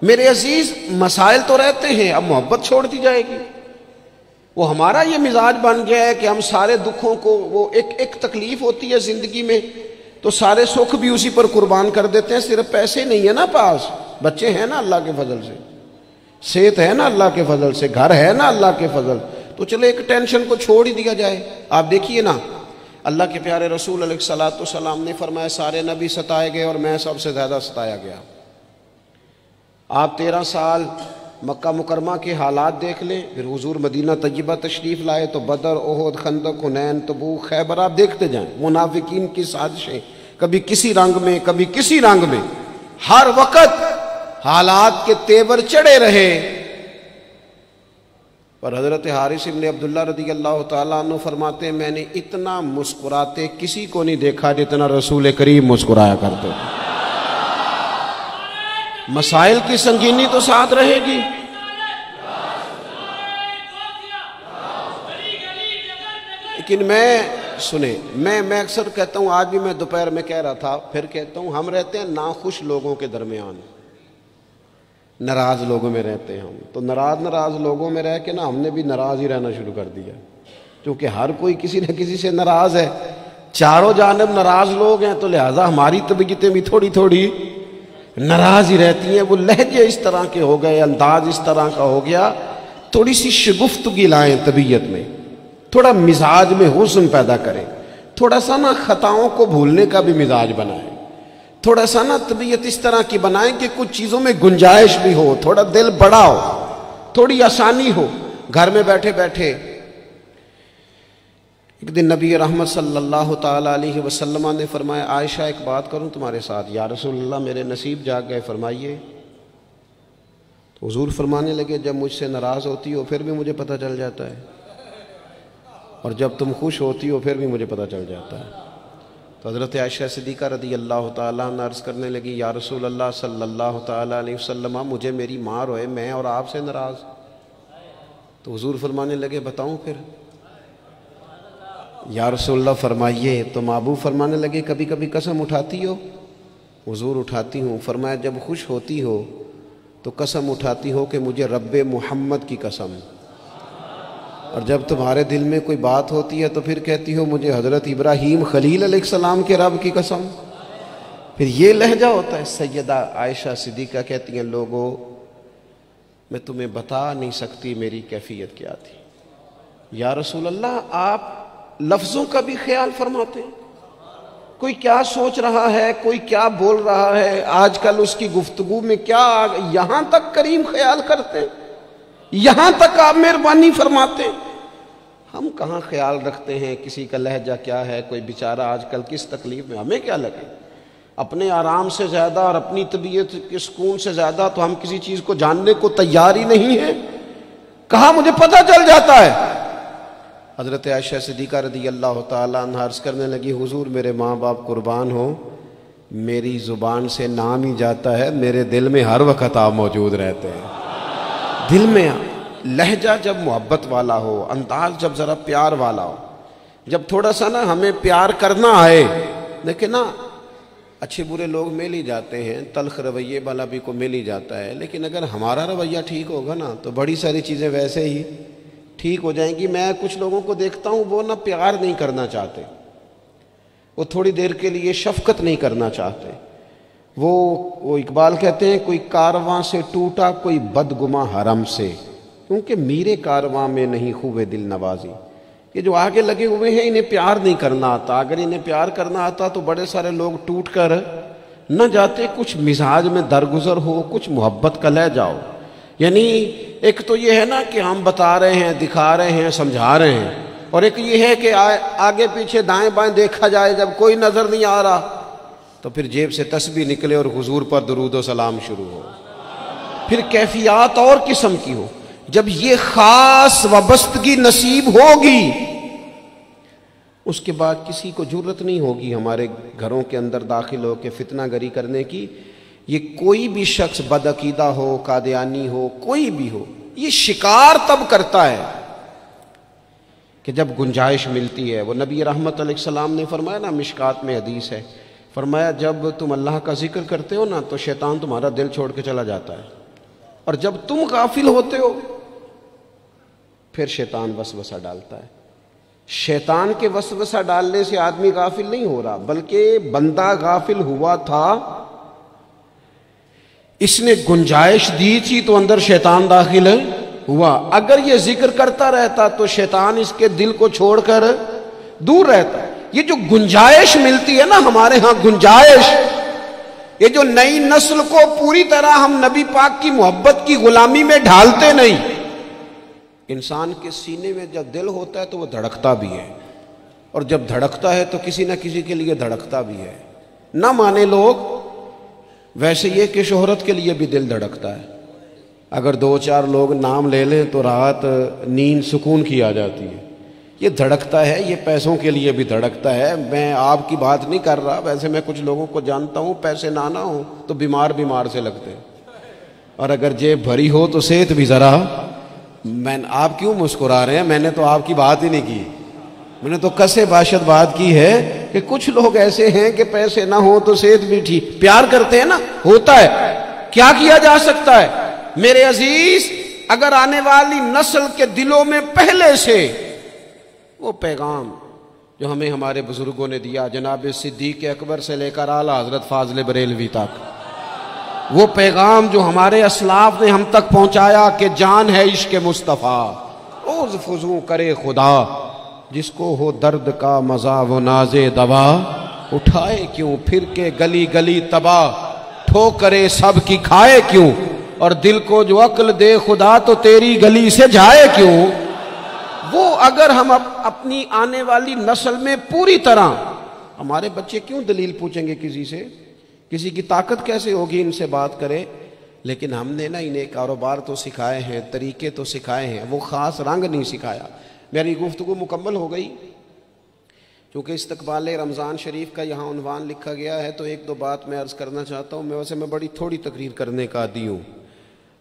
میرے عزیز، مسائل تو رہتے ہیں، اب محبت چھوڑ دی جائے گی؟ وہ ہمارا یہ مزاج بن گیا ہے کہ ہم سارے دکھوں کو، وہ ایک تکلیف ہوتی ہے زندگی میں تو سارے سکھ بھی اسی پر قربان کر دیتے ہیں۔ صرف پیسے نہیں ہے نا پاس، بچے ہیں نا اللہ کے فضل سے، صحت ہے نا اللہ کے فضل سے، گھر ہے نا اللہ کے فضل، تو چلے ایک ٹینشن کو چھوڑ ہی دیا جائے۔ آپ دیکھیے نا، اللہ کے پیارے رسول علیہ الصلوۃ والسلام نے فرمایا سارے نبی ستائے گئے اور میں سب سے زیادہ ستایا گیا۔ آپ 13 سال مکہ مکرمہ کے حالات دیکھ لیں، پھر حضور مدینہ طیبہ تشریف لائے تو بدر، احد، خندق، حنین، تبوک، خیبر، آپ دیکھتے جائیں منافقین کی سازشیں، کبھی کسی رنگ میں کبھی کسی رنگ میں، ہر وقت حالات کے تیور چڑھے رہے، پر حضرت حارث ابن عبداللہ رضی اللہ تعالیٰ عنہ فرماتے ہیں میں نے اتنا مسکراتے کسی کو نہیں دیکھا جتنا رسول کریم مسکرایا کرتے۔ مسائل کی سنگینی تو ساتھ رہے گی، لیکن میں اکثر کہتا ہوں، آج بھی میں دوپہر میں کہہ رہا تھا، پھر کہتا ہوں، ہم رہتے ہیں ناخوش لوگوں کے درمیان، ناراض لوگوں میں رہتے ہیں ہم، تو ناراض لوگوں میں رہ کے نا ہم نے بھی ناراض ہی رہنا شروع کر دیا، کیونکہ ہر کوئی کسی نہ کسی سے ناراض ہے، چاروں جانب ناراض لوگ ہیں، تو لہٰذا ہماری طبیعتیں بھی تھوڑی تھوڑی ناراض ہی رہتی ہیں۔ وہ لہجے اس طرح کے ہو گئے، انداز اس طرح کا ہو گیا، تھوڑی سی شگفتگی لائیں طبیعت میں، تھوڑا مزاج میں حسن پیدا کریں، تھوڑا سا نا خطاؤں کو بھولنے کا بھی مزاج بنائیں، تھوڑا سا نا طبیعت اس طرح کی بنائیں کہ کچھ چیزوں میں گنجائش بھی ہو، تھوڑا دل بڑا ہو، تھوڑی آسانی ہو گھر میں بیٹھے بیٹھے۔ ایک دن نبی رحمت صلی اللہ تعالیٰ علیہ وسلم نے فرمایا عائشہ ایک بات کروں تمہارے ساتھ؟ یا رسول اللہ میرے نصیب جاگ گئے، فرمائیے۔ تو حضور فرمانے لگے جب مجھ سے ناراض ہوتی ہو پھر بھی مجھے پتہ چل جاتا ہے، اور جب تم خوش ہوتی ہو پھر بھی مجھے پتہ چل جاتا ہے۔ تو حضرت عائشہ صدیقہ رضی اللہ تعالیٰ عنہ عرض کرنے لگی یا رسول اللہ صلی اللہ تعالیٰ علیہ وسلم مجھے میری ماں روئے، میں اور آپ سے ناراض۔ تو حضور فرمانے لگے بتاؤں پھر؟ یا رسول اللہ فرمائیے۔ تو ابو فرمانے لگے کبھی کبھی قسم اٹھاتی ہو؟ حضور اٹھاتی ہوں۔ فرمایا جب خوش ہوتی ہو تو قسم اٹھاتی ہو کہ مجھے رب محمد کی قسم، اور جب تمہارے دل میں کوئی بات ہوتی ہے تو پھر کہتی ہو مجھے حضرت ابراہیم خلیل علیہ السلام کے رب کی قسم۔ پھر یہ لہجہ ہوتا ہے۔ سیدہ عائشہ صدیقہ کہتی ہیں لوگوں میں تمہیں بتا نہیں سکتی میری کیفیت کیا تھی۔ یا رسول اللہ آپ لفظوں کا بھی خیال فرماتے ہیں، کوئی کیا سوچ رہا ہے، کوئی کیا بول رہا ہے، آج کل اس کی گفتگو میں کیا، یہاں تک کریم خیال کرتے ہیں، یہاں تک آپ مہربانی فرماتے ہیں۔ ہم کہاں خیال رکھتے ہیں کسی کا لہجہ کیا ہے، کوئی بیچارہ آج کل کس تکلیف میں، ہمیں کیا لگے؟ اپنے آرام سے زیادہ اور اپنی طبیعت کے سکون سے زیادہ تو ہم کسی چیز کو جاننے کو تیار ہی نہیں ہیں۔ کہاں مجھے پتہ چل جاتا ہے۔ حضرت عائشہ صدیقہ رضی اللہ تعالیٰ عنہ عرض کرنے لگی حضور میرے ماں باپ قربان ہو، میری زبان سے نام ہی جاتا ہے، میرے دل میں ہر وقت آپ موجود رہتے ہیں۔ دل میں لہجہ جب محبت والا ہو، انداز جب ذرا پیار والا ہو، جب تھوڑا سا نا ہمیں پیار کرنا آئے، لیکن نا اچھے برے لوگ مل ہی جاتے ہیں، تلخ رویے والا بھی کو مل ہی جاتا ہے، لیکن اگر ہمارا رویہ ٹھیک ہوگا نا تو بڑی ساری چیزیں ویسے ہی ٹھیک ہو جائیں گی۔ میں کچھ لوگوں کو دیکھتا ہوں وہ نا پیار نہیں کرنا چاہتے، وہ تھوڑی دیر کے لیے شفقت نہیں کرنا چاہتے، وہ اقبال کہتے ہیں کوئی کارواں سے ٹوٹا کوئی بدگماں حرم سے، کیونکہ میرے کارواں میں نہیں خوبے دل نوازی۔ یہ جو آگے لگے ہوئے ہیں انہیں پیار نہیں کرنا آتا، اگر انہیں پیار کرنا آتا تو بڑے سارے لوگ ٹوٹ کر نہ جاتے، کچھ مزاج میں درگزر ہو، کچھ محبت کا لہجہ ہو۔ یعنی ایک تو یہ ہے نا کہ ہم بتا رہے ہیں، دکھا رہے ہیں، سمجھا رہے ہیں، اور ایک یہ ہے کہ آگے پیچھے دائیں بائیں دیکھا جائے، جب کوئی نظر نہیں آ رہا تو پھر جیب سے تسبیح نکلے اور حضور پر درود و سلام شروع ہو۔ پھر کیفیات اور قسم کی ہو۔ جب یہ خاص وابستگی نصیب ہوگی اس کے بعد کسی کو جرت نہیں ہوگی ہمارے گھروں کے اندر داخل ہو کے فتنہ گری کرنے کی۔ یہ کوئی بھی شخص بدعقیدہ ہو، قادیانی ہو، کوئی بھی ہو، یہ شکار تب کرتا ہے کہ جب گنجائش ملتی ہے، وہ نبی رحمت علیہ السلام نے فرمایا نا، مشکات میں حدیث ہے، فرمایا جب تم اللہ کا ذکر کرتے ہو نا تو شیطان تمہارا دل چھوڑ کے چلا جاتا ہے، اور جب تم غافل ہوتے ہو پھر شیطان وسوسہ ڈالتا ہے۔ شیطان کے وسوسہ ڈالنے سے آدمی غافل نہیں ہو رہا، بلکہ بندہ غافل ہوا تھا، اس نے گنجائش دی تھی تو اندر شیطان داخل ہوا۔ اگر یہ ذکر کرتا رہتا تو شیطان اس کے دل کو چھوڑ کر دور رہتا۔ یہ جو گنجائش ملتی ہے نا ہمارے ہاں، گنجائش، یہ جو نئی نسل کو پوری طرح ہم نبی پاک کی محبت کی غلامی میں ڈھالتے نہیں۔ انسان کے سینے میں جب دل ہوتا ہے تو وہ دھڑکتا بھی ہے، اور جب دھڑکتا ہے تو کسی نہ کسی کے لیے دھڑکتا بھی ہے۔ نہ مانے لوگ، ویسے یہ کہ شہرت کے لیے بھی دل دھڑکتا ہے۔ اگر 2-4 لوگ نام لے لیں تو رات نیند سکون کی آ جاتی ہے۔ یہ دھڑکتا ہے، یہ پیسوں کے لیے بھی دھڑکتا ہے۔ میں آپ کی بات نہیں کر رہا، ویسے میں کچھ لوگوں کو جانتا ہوں، پیسے نہ ہوں تو بیمار سے لگتے ہیں، اور اگر جیب بھری ہو تو صحت بھی ذرا۔ آپ کیوں مسکرا رہے ہیں؟ میں نے تو آپ کی بات ہی نہیں کی، میں نے تو کسے باشد بات کی ہے کہ کچھ لوگ ایسے ہیں کہ پیسے نہ ہوں تو صحت بھی ٹھیک، پیار کرتے ہیں نا، ہوتا ہے، کیا کیا جا سکتا ہے؟ میرے عزیز، اگر آنے والی نسل کے دلوں میں پہلے سے وہ پیغام جو ہمیں ہمارے بزرگوں نے دیا، جناب صدیق اکبر سے لے کر اعلیٰ حضرت فاضل بریلوی تک، وہ پیغام جو ہمارے اسلاف نے ہم تک پہنچایا کہ جان ہے عشق مصطفیٰ، روز فضوں کرے خدا، جس کو ہو درد کا مزہ وہ ناز دوا، اٹھائے کیوں پھر کے گلی گلی تباہ، ٹھوکرے سب کی کھائے کیوں، اور دل کو جو عقل دے خدا تو تیری گلی سے جائے کیوں۔ وہ اگر ہم اپنی آنے والی نسل میں پوری طرح، ہمارے بچے کیوں دلیل پوچھیں گے کسی سے؟ کسی کی طاقت کیسے ہوگی ان سے بات کرے؟ لیکن ہم نے نا انہیں کاروبار تو سکھائے ہیں، طریقے تو سکھائے ہیں، وہ خاص رنگ نہیں سکھایا۔ میری گفتگو مکمل ہو گئی، چونکہ استقبال رمضان شریف کا یہاں عنوان لکھا گیا ہے، تو 1-2 بات میں عرض کرنا چاہتا ہوں۔ میں بڑی تھوڑی تقریر کرنے کا عادی ہوں۔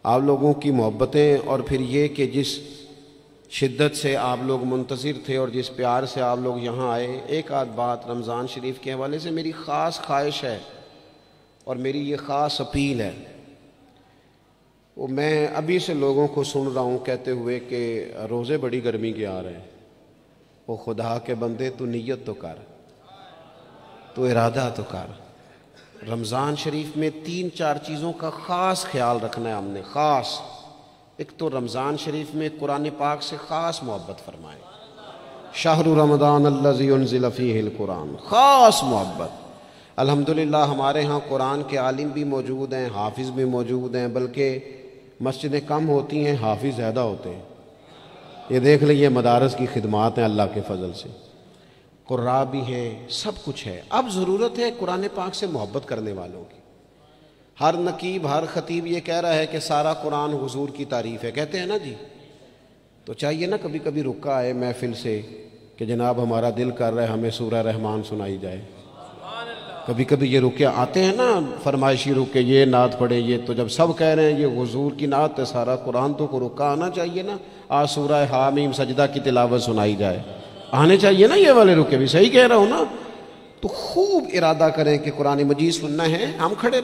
آپ لوگوں کی محبتیں، اور پھر یہ کہ جس شدت سے آپ لوگ منتظر تھے اور جس پیار سے آپ لوگ یہاں آئے، ایک آدھ بات رمضان شریف کے حوالے سے میری خاص خواہش ہے اور میری یہ خاص اپیل ہے۔ وہ میں ابھی سے لوگوں کو سن رہا ہوں کہتے ہوئے کہ روزے بڑی گرمی کے آ رہے ہیں۔ وہ خدا کے بندے، تو نیت تو کر، تو ارادہ تو کر۔ رمضان شریف میں 3-4 چیزوں کا خاص خیال رکھنا ہے ہم نے، خاص۔ ایک تو رمضان شریف میں قرآن پاک سے خاص محبت فرمائے، شہر رمضان الذی انزل فیہ القرآن، خاص محبت۔ الحمدللہ ہمارے ہاں قرآن کے عالم بھی موجود ہیں، حافظ بھی موجود ہیں، بلکہ مسجدیں کم ہوتی ہیں، حافظ زیادہ ہوتے ہیں۔ یہ دیکھ لیں، یہ مدارس کی خدمات ہیں اللہ کے فضل سے، قراء بھی ہیں، سب کچھ ہے۔ اب ضرورت ہے قرآن پاک سے محبت کرنے والوں کی۔ ہر نقیب، ہر خطیب یہ کہہ رہا ہے کہ سارا قرآن حضور کی تعریف ہے، کہتے ہیں نا جی، تو چاہیے نا کبھی کبھی رکا آئے محفل سے کہ جناب ہمارا دل کر رہا ہے ہمیں سورہ رحمان سنائی جائے۔ کبھی کبھی یہ رکے آتے ہیں نا، فرمائشی رکے، یہ نعت پڑھے، یہ تو جب سب کہہ رہے ہیں یہ حضور کی نعت ہے سارا قرآن، تو کو رکا آنا چاہیے نا، آج سورہ حامیم سجدہ کی تلاوت سنائی جائے، آنے چاہیے نا یہ والے رکے بھی، صحیح کہہ رہا ہوں نا؟ تو خوب ارادہ کریں کہ قرآن مجید سننا ہے۔ ہم کھڑے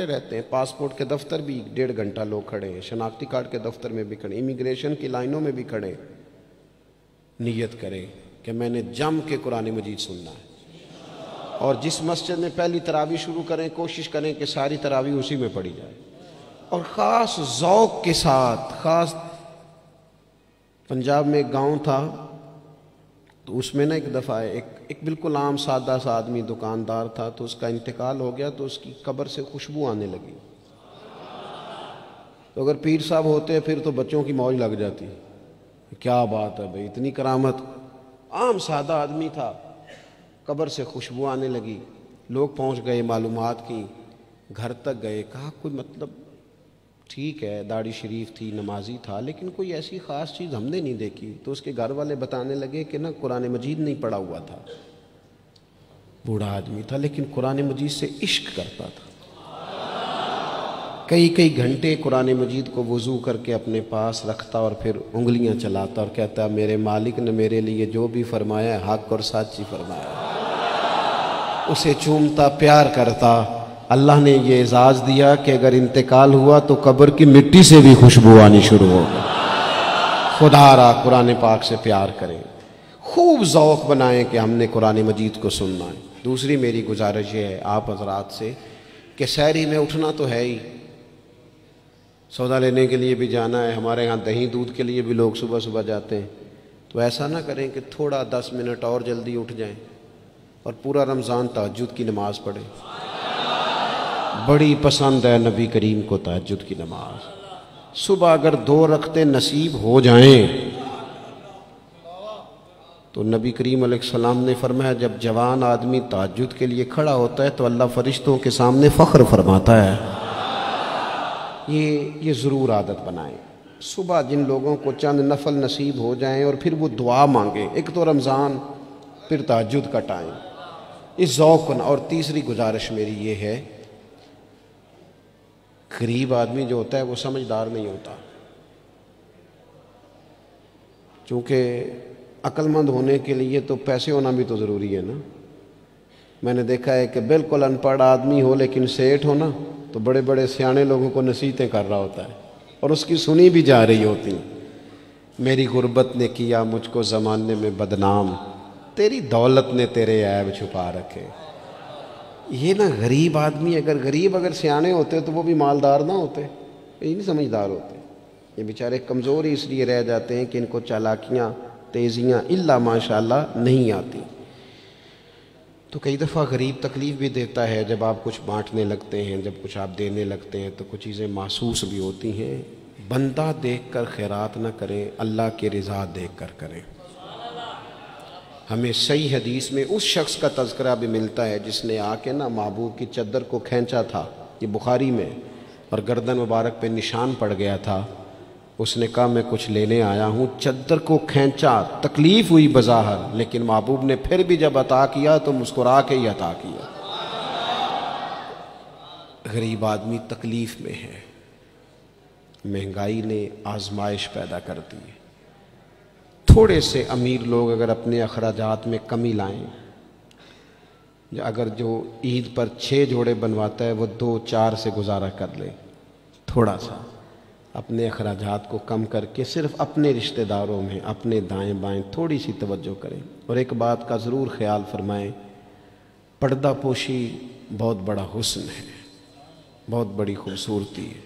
رہتے ہیں، پاسپورٹ کے دفتر بھی 1.5 گھنٹہ لوگ کھڑے ہیں، شناختی کارڈ کے دفتر میں بھی کھڑے، امیگریشن کی لائنوں میں بھی کھڑے۔ نیت کریں کہ میں نے جم کے قرآن مجید سننا ہے، اور جس مسجد میں پہلی تراویح شروع کریں کوشش کریں کہ ساری تراویح اسی میں پڑھی جائے، اور خاص ذوق کے ساتھ۔ خاص پنجاب میں ایک گاؤں تھا، تو اس میں نا ایک دفعہ ایک بالکل عام سادہ سا آدمی دکاندار تھا، تو اس کا انتقال ہو گیا، تو اس کی قبر سے خوشبو آنے لگی۔ تو اگر پیر صاحب ہوتے پھر تو بچوں کی موج لگ جاتی، کیا بات ہے بھئی، اتنی کرامت۔ عام سادہ آدمی تھا، قبر سے خوشبو آنے لگی، لوگ پہنچ گئے، معلومات کی، گھر تک گئے، کہا کوئی مطلب ٹھیک ہے داڑھی شریف تھی، نمازی تھا، لیکن کوئی ایسی خاص چیز ہم نے نہیں دیکھی۔ تو اس کے گھر والے بتانے لگے کہ نا قرآن مجید نہیں پڑھا ہوا تھا، بوڑھا آدمی تھا لیکن قرآن مجید سے عشق کرتا تھا۔ کئی کئی گھنٹے قرآن مجید کو وضو کر کے اپنے پاس رکھتا اور پھر انگلیاں چلاتا اور کہتا میرے مالک نے میرے لیے جو بھی فرمایا ہے حق اور سچ ہی فرمایا ہے۔ اسے چومتا، پیار کرتا۔ اللہ نے یہ اعزاز دیا کہ اگر انتقال ہوا تو قبر کی مٹی سے بھی خوشبو آنی شروع ہو گئی۔ خدا را قرآن پاک سے پیار کریں، خوب ذوق بنائیں کہ ہم نے قرآن مجید کو سننا ہے۔ دوسری میری گزارش یہ ہے آپ حضرات سے کہ سحری میں اٹھنا تو ہے ہی، سودا لینے کے لیے بھی جانا ہے، ہمارے ہاں دہی دودھ کے لیے بھی لوگ صبح صبح جاتے ہیں، تو ایسا نہ کریں کہ تھوڑا 10 منٹ اور جلدی اٹھ جائیں اور پورا رمضان تہجد کی نماز پڑھیں۔ بڑی پسند ہے نبی کریم کو تہجد کی نماز۔ صبح اگر 2 رکعتیں نصیب ہو جائیں تو نبی کریم علیہ السلام نے فرمایا جب جوان آدمی تہجد کے لیے کھڑا ہوتا ہے تو اللہ فرشتوں کے سامنے فخر فرماتا ہے۔ یہ ضرور عادت بنائیں۔ صبح جن لوگوں کو چند نفل نصیب ہو جائیں اور پھر وہ دعا مانگیں، ایک تو رمضان پھر تہجد کا ٹائم، اس ذوق کو۔ اور تیسری گزارش میری یہ ہے، غریب آدمی جو ہوتا ہے وہ سمجھدار نہیں ہوتا، چونکہ عقل مند ہونے کے لیے تو پیسے ہونا بھی تو ضروری ہے نا۔ میں نے دیکھا ہے کہ بالکل ان پڑھ آدمی ہو لیکن سیٹھ ہو نا تو بڑے بڑے سیانے لوگوں کو نصیحتیں کر رہا ہوتا ہے اور اس کی سنی بھی جا رہی ہوتی ہیں۔ میری غربت نے کیا مجھ کو زمانے میں بدنام، تیری دولت نے تیرے عیب چھپا رکھے۔ یہ نا غریب آدمی اگر سیانے ہوتے تو وہ بھی مالدار نہ ہوتے، یہ نہیں سمجھدار ہوتے۔ یہ بیچارے کمزور ہی اس لیے رہ جاتے ہیں کہ ان کو چالاکیاں، تیزیاں الا ماشاءاللہ نہیں آتی۔ تو کئی دفعہ غریب تکلیف بھی دیتا ہے، جب آپ کچھ بانٹنے لگتے ہیں، جب کچھ آپ دینے لگتے ہیں تو کچھ چیزیں محسوس بھی ہوتی ہیں۔ بندہ دیکھ کر خیرات نہ کریں، اللہ کی رضا دیکھ کر کریں۔ ہمیں صحیح حدیث میں اس شخص کا تذکرہ بھی ملتا ہے جس نے آ کے نا محبوب کی چادر کو کھینچا تھا، یہ بخاری میں، اور گردن مبارک پہ نشان پڑ گیا تھا۔ اس نے کہا میں کچھ لینے آیا ہوں، چادر کو کھینچا، تکلیف ہوئی بظاہر، لیکن محبوب نے پھر بھی جب عطا کیا تو مسکرا کے ہی عطا کیا۔ غریب آدمی تکلیف میں ہے، مہنگائی نے آزمائش پیدا کر دی ہے۔ تھوڑے سے امیر لوگ اگر اپنے اخراجات میں کمی لائیں، اگر جو عید پر 6 جوڑے بنواتا ہے وہ 2-4 سے گزارا کر لے، تھوڑا سا اپنے اخراجات کو کم کر کے صرف اپنے رشتہ داروں میں، اپنے دائیں بائیں تھوڑی سی توجہ کریں۔ اور ایک بات کا ضرور خیال فرمائیں، پردہ پوشی بہت بڑا حسن ہے، بہت بڑی خوبصورتی ہے۔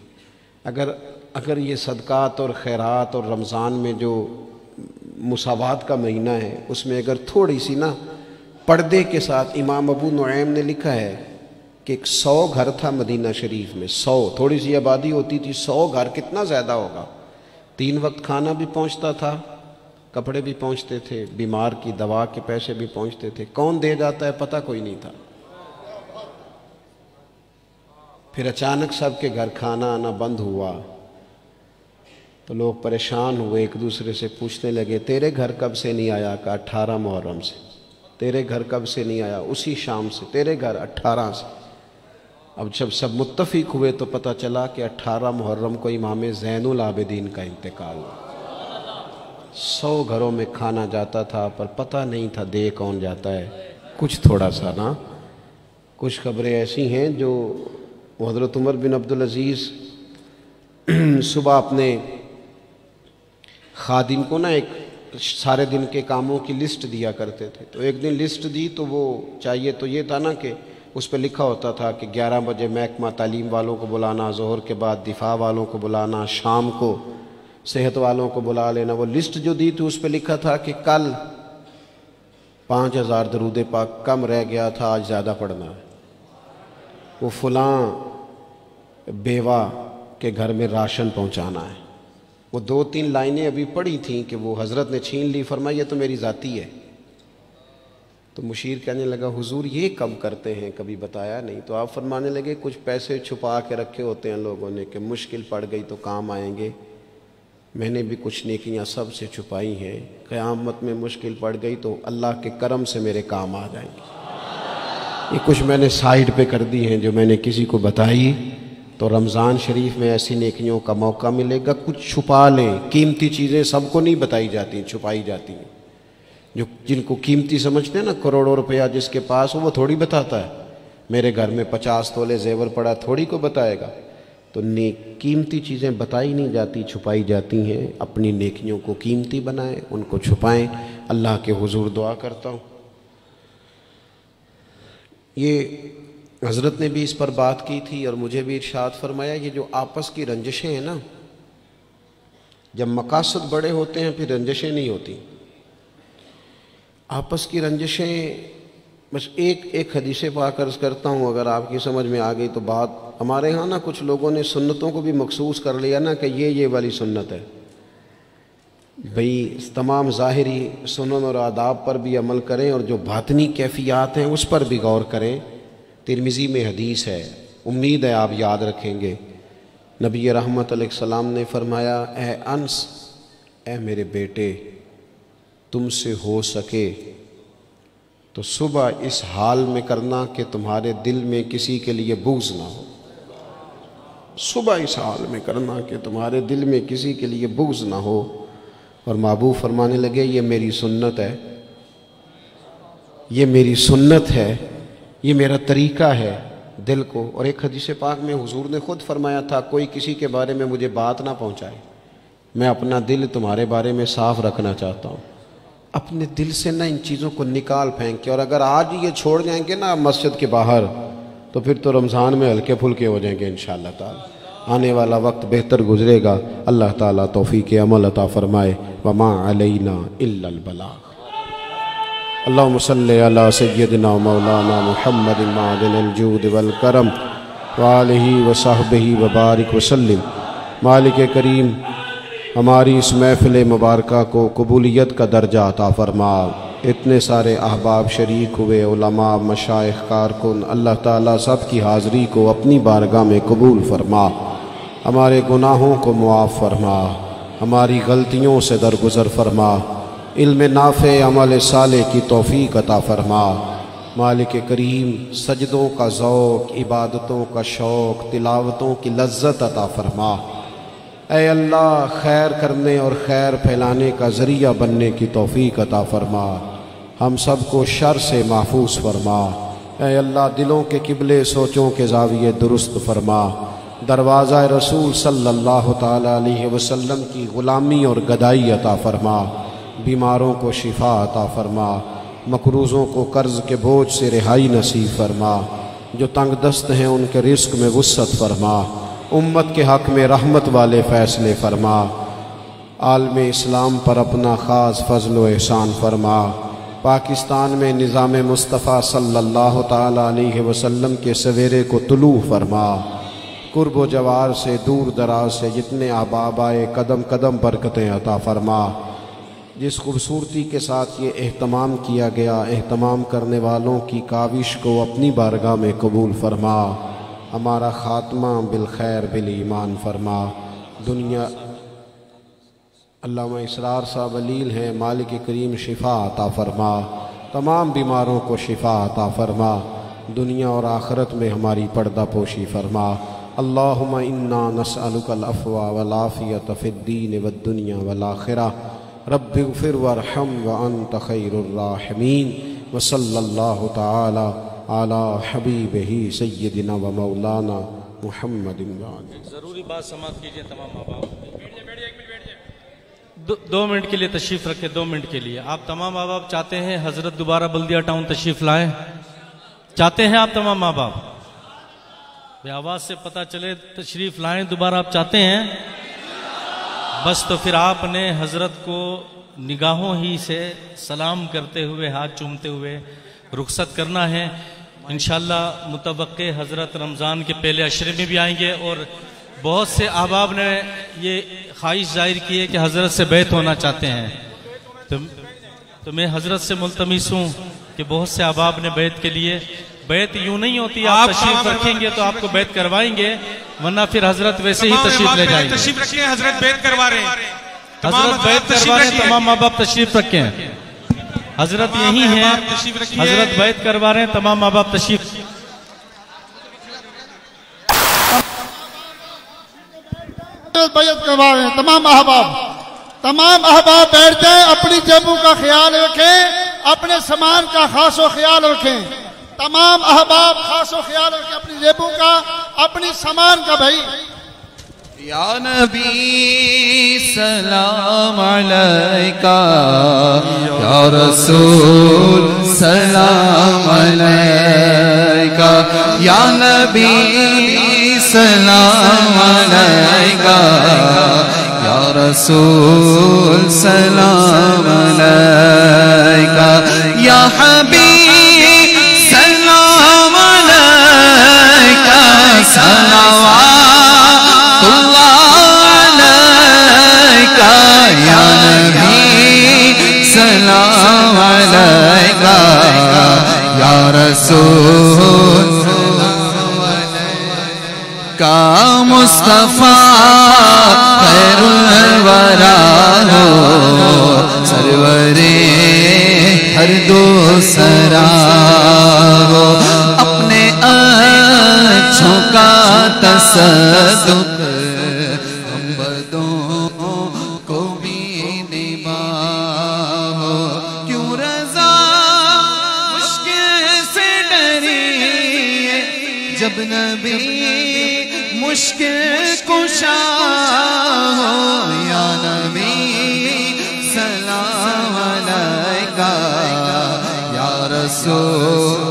اگر یہ صدقات اور خیرات اور رمضان میں جو مساوات کا مہینہ ہے اس میں اگر تھوڑی سی نا پردے کے ساتھ، امام ابو نعیم نے لکھا ہے کہ 100 گھر تھا مدینہ شریف میں، 100 تھوڑی سی آبادی ہوتی تھی، 100 گھر کتنا زیادہ ہوگا۔ 3 وقت کھانا بھی پہنچتا تھا، کپڑے بھی پہنچتے تھے، بیمار کی دوا کے پیسے بھی پہنچتے تھے، کون دے جاتا ہے پتہ کوئی نہیں تھا۔ پھر اچانک سب کے گھر کھانا آنا بند ہوا تو لوگ پریشان ہوئے، ایک دوسرے سے پوچھنے لگے تیرے گھر کب سے نہیں آیا؟ کہ 18 محرم سے۔ تیرے گھر کب سے نہیں آیا؟ اسی شام سے۔ تیرے گھر 18 سے۔ اب جب سب متفق ہوئے تو پتہ چلا کہ 18 محرم کو امام زین العابدین کا انتقال ہوا۔ 100 گھروں میں کھانا جاتا تھا پر پتہ نہیں تھا دے کون جاتا ہے۔ کچھ تھوڑا سا نا، کچھ خبریں ایسی ہیں جو حضرت عمر بن عبدالعزیز صبح اپنے خادم کو نا ایک سارے دن کے کاموں کی لسٹ دیا کرتے تھے، تو ایک دن لسٹ دی تو وہ چاہیے تو یہ تھا نا کہ اس پہ لکھا ہوتا تھا کہ 11 بجے محکمہ تعلیم والوں کو بلانا، ظہر کے بعد دفاع والوں کو بلانا، شام کو صحت والوں کو بلا لینا۔ وہ لسٹ جو دی تھی اس پہ لکھا تھا کہ کل 5000 درود پاک کم رہ گیا تھا، آج زیادہ پڑھنا ہے۔ وہ فلاں بیوہ کے گھر میں راشن پہنچانا ہے۔ وہ 2-3 لائنیں ابھی پڑھی تھیں کہ وہ حضرت نے چھین لی، فرمایا یہ تو میری ذاتی ہے۔ تو مشیر کہنے لگا حضور یہ کم کرتے ہیں، کبھی بتایا نہیں۔ تو آپ فرمانے لگے کچھ پیسے چھپا کے رکھے ہوتے ہیں لوگوں نے کہ مشکل پڑ گئی تو کام آئیں گے۔ میں نے بھی کچھ نیکیاں سب سے چھپائی ہیں، قیامت میں مشکل پڑ گئی تو اللہ کے کرم سے میرے کام آ جائیں گے۔ یہ کچھ میں نے سائیڈ پہ کر دی ہیں جو میں نے کسی کو بتائی تو رمضان شریف میں ایسی نیکیوں کا موقع ملے گا، کچھ چھپا لیں۔ قیمتی چیزیں سب کو نہیں بتائی جاتی، چھپائی جاتی ہیں۔ جو جن کو قیمتی سمجھتے ہیں نا، کروڑوں روپیہ جس کے پاس ہو وہ تھوڑی بتاتا ہے، میرے گھر میں 50 تولے زیور پڑا، تھوڑی کو بتائے گا۔ تو قیمتی چیزیں بتائی نہیں جاتی، چھپائی جاتی ہیں۔ اپنی نیکیوں کو قیمتی بنائیں، ان کو چھپائیں۔ اللہ کے حضور دعا کرتا ہوں، یہ حضرت نے بھی اس پر بات کی تھی اور مجھے بھی ارشاد فرمایا، یہ جو آپس کی رنجشیں ہیں نا، جب مقاصد بڑے ہوتے ہیں پھر رنجشیں نہیں ہوتی۔ آپس کی رنجشیں، بس ایک حدیث پاک عرض کرتا ہوں، اگر آپ کی سمجھ میں آ گئی تو بات۔ ہمارے ہاں نا کچھ لوگوں نے سنتوں کو بھی مخصوص کر لیا نا کہ یہ والی سنت ہے۔ بھئی تمام ظاہری سنن اور آداب پر بھی عمل کریں اور جو باطنی کیفیات ہیں اس پر بھی غور کریں۔ ترمذی میں حدیث ہے، امید ہے آپ یاد رکھیں گے۔ نبی رحمت علیہ السلام نے فرمایا، اے انس، اے میرے بیٹے، تم سے ہو سکے تو صبح اس حال میں کرنا کہ تمہارے دل میں کسی کے لیے بغض نہ ہو۔ صبح اس حال میں کرنا کہ تمہارے دل میں کسی کے لیے بغض نہ ہو۔ اور محبوب فرمانے لگے، یہ میری سنت ہے، یہ میری سنت ہے، یہ میرا طریقہ ہے دل کو۔ اور ایک حدیث پاک میں حضور نے خود فرمایا تھا، کوئی کسی کے بارے میں مجھے بات نہ پہنچائے، میں اپنا دل تمہارے بارے میں صاف رکھنا چاہتا ہوں۔ اپنے دل سے نہ ان چیزوں کو نکال پھینک کے، اور اگر آج یہ چھوڑ جائیں گے نا مسجد کے باہر تو پھر تو رمضان میں ہلکے پھلکے ہو جائیں گے انشاءاللہ تعالی۔ آنے والا وقت بہتر گزرے گا۔ اللہ تعالیٰ توفیق عمل عطا فرمائے۔ وما علینا الا البلاغ۔ اللہم صلی علی سیدنا و مولانا محمد معدن الجود والکرم وآلہ وصحبہ وبارک وسلم۔ مالک کریم ہماری اس محفل مبارکہ کو قبولیت کا درجہ عطا فرما۔ اتنے سارے احباب شریک ہوئے، علماء، مشائخ، کارکن، اللہ تعالیٰ سب کی حاضری کو اپنی بارگاہ میں قبول فرما۔ ہمارے گناہوں کو معاف فرما، ہماری غلطیوں سے درگزر فرما، علم نافع عمل صالح کی توفیق عطا فرما۔ مالک کریم سجدوں کا ذوق، عبادتوں کا شوق، تلاوتوں کی لذت عطا فرما۔ اے اللہ، خیر کرنے اور خیر پھیلانے کا ذریعہ بننے کی توفیق عطا فرما۔ ہم سب کو شر سے محفوظ فرما۔ اے اللہ، دلوں کے قبلے، سوچوں کے زاویے درست فرما۔ دروازہ رسول صلی اللہ تعالی علیہ وسلم کی غلامی اور گدائی عطا فرما۔ بیماروں کو شفا عطا فرما، مقروضوں کو قرض کے بوجھ سے رہائی نصیب فرما، جو تنگ دست ہیں ان کے رزق میں وسعت فرما، امت کے حق میں رحمت والے فیصلے فرما، عالم اسلام پر اپنا خاص فضل و احسان فرما، پاکستان میں نظام مصطفیٰ صلی اللہ تعالی علیہ وسلم کے سویرے کو طلوع فرما، قرب و جوار سے، دور دراز سے جتنے احباب آئے قدم قدم برکتیں عطا فرما۔ جس خوبصورتی کے ساتھ یہ اہتمام کیا گیا، اہتمام کرنے والوں کی کاوش کو اپنی بارگاہ میں قبول فرما۔ ہمارا خاتمہ بالخیر بالایمان فرما۔ دنیا علامہ اسرار صاحب علیل ہیں، مالک کریم شفا عطا فرما، تمام بیماروں کو شفا عطا فرما، دنیا اور آخرت میں ہماری پردہ پوشی فرما۔ اللہم انا نسألک العفو والعافیۃ فی الدین والدنیا والآخرہ، رب اغفر وارحم وانت خیر الراحمین، وصلی اللہ تعالی علی حبیبہ سیدنا و مولانا محمد۔ ضروری بات سماعت کیجئے تمام آباب۔ دو منٹ کے لیے تشریف رکھیں، 2 منٹ کے لیے۔ آپ تمام آباب چاہتے ہیں حضرت دوبارہ بلدیہ ٹاؤن تشریف لائیں؟ چاہتے ہیں آپ تمام آباب؟ بے آواز سے پتہ چلے تشریف لائیں دوبارہ آپ چاہتے ہیں؟ بس تو پھر آپ نے حضرت کو نگاہوں ہی سے سلام کرتے ہوئے، ہاتھ چومتے ہوئے رخصت کرنا ہے۔ انشاءاللہ متوقع حضرت رمضان کے پہلے عشرے میں بھی آئیں گے، اور بہت سے احباب نے یہ خواہش ظاہر کی ہے کہ حضرت سے بیعت ہونا چاہتے ہیں، تو میں حضرت سے ملتمس ہوں کہ بہت سے احباب نے بیعت کے لیے، بیعت یوں نہیں ہوتی آپ تشریف رکھیں گے تو آپ کو بیعت کروائیں گے، ورنہ پھر حضرت ویسے ہی تشریف لے جائیں گے۔ تشریف رکھیں، حضرت بیعت کروا رہے ہیں، حضرت بیعت کروا رہے ہیں، تمام احباب تشریف رکھیں، حضرت یہی ہیں، حضرت بیعت کروا رہے ہیں، تمام احباب تشریف۔ بیعت کروا رہے ہیں تمام احباب بیٹھ جائیں، اپنی جیبوں کا خیال رکھیں، اپنے سامان کا خاص و خیال رکھیں، تمام احباب خاص و خیال رکھیں اپنی جیبوں کا، اپنی سامان کا. بھائی یا نبی سلام علیکہ، یا رسول سلام علیکہ، یا نبی سلام علیکہ، یا رسول سلام علیکہ، یا حبیب سلام علیکہ، صلوات اللہ علیکہ، یا نبی سلام علیکہ، یا رسول کا مصطفیٰ خیر الورا ہو، سرور ہر دوسرا ہو، اپنے اچھوں کا تصدق ہم بدوں کو بھی نبا ہو، کیوں رضا مشکل سے ڈری جب نبی مشکل کشا ہو، یا نبی سلام علیکہ، یا رسول.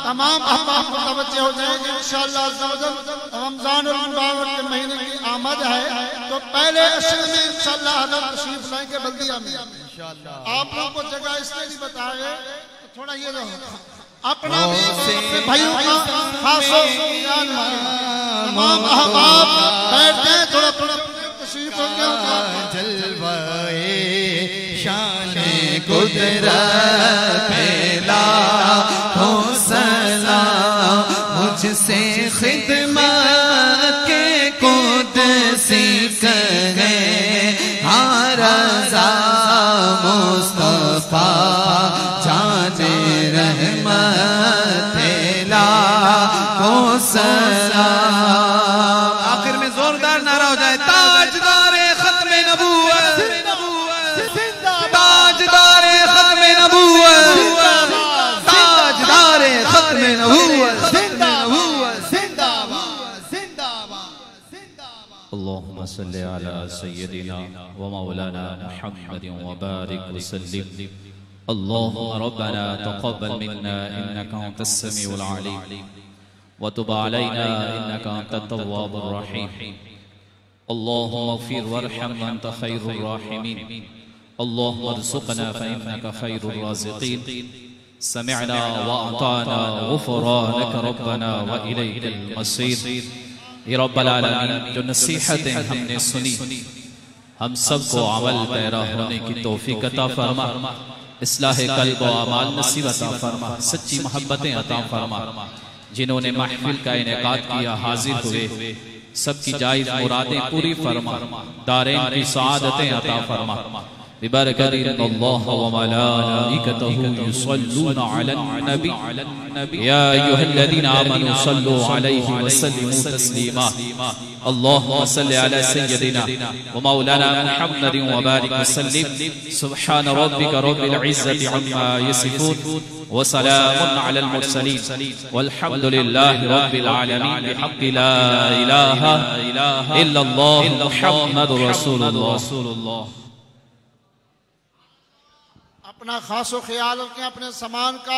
تمام احباب متوجہ ہو جائیں گے انشاءاللہ. رمضان المبارک کے مہینے کی آمد ہے تو پہلے عشر میں انشاءاللہ حضرت تشریف لائیں گے بلدیہ میں. آپ لوگوں کو جگہ اس لیے نہیں بتا رہے، تھوڑا یہ رہو اپنا بھی اپنے بھائیوں کا خاص و خیال رکھیں. تمام احباب بیٹھ جائیں، تھوڑا تشریف ہو گیا. جلوائے شان قدرت پھیلا ہو سلام، مجھ سے خدمت کے قدسی کہیں، ہاں رضا مصطفیٰ جان رحمت پھیلا ہو سلام. آخر میں زوردار نعرہ ہو جائے، تاجدار ختم نبوت، تاجدار ختم نبوت، تاجدار ختم نبوت. اللهم صل على سيدنا ومولانا محمد وبارك وسلم. اللهم ربنا تقبل منا إنك أنت السميع العليم وتب علينا إنك أنت التواب الرحيم. اللهم اغفر وارحم وأنت خير الراحمين. اللهم ارزقنا فإنك خير الرازقين. سمعنا وأطعنا غفرانك ربنا وإليك المصير. اے رب العالمین، جو نصیحتیں ہم نے سنی ہم سب کو عمل پیرا ہونے کی توفیق عطا فرما، اصلاح قلب و اعمال نصیب عطا فرما، سچی محبتیں عطا فرما. جنہوں نے محفل کا انعقاد کیا حاضر ہوئے، سب کی جائز مرادیں پوری فرما، دارین کی سعادتیں عطا فرما. ببرکت اللہ وملائکتہ یصلون علی النبی یا ایھا الذین آمنوا صلوا علیہ وسلموا تسلیما. اللهم صل على سيدنا ومولانا محمد وبارك وسلم. سبحان ربك رب العزة عما يصفون وسلام على المرسلين والحمد لله رب العالمين بحق لا إله إلا الله محمد رسول الله. اپنا خاص و خیال رکھیں اپنے سامان کا.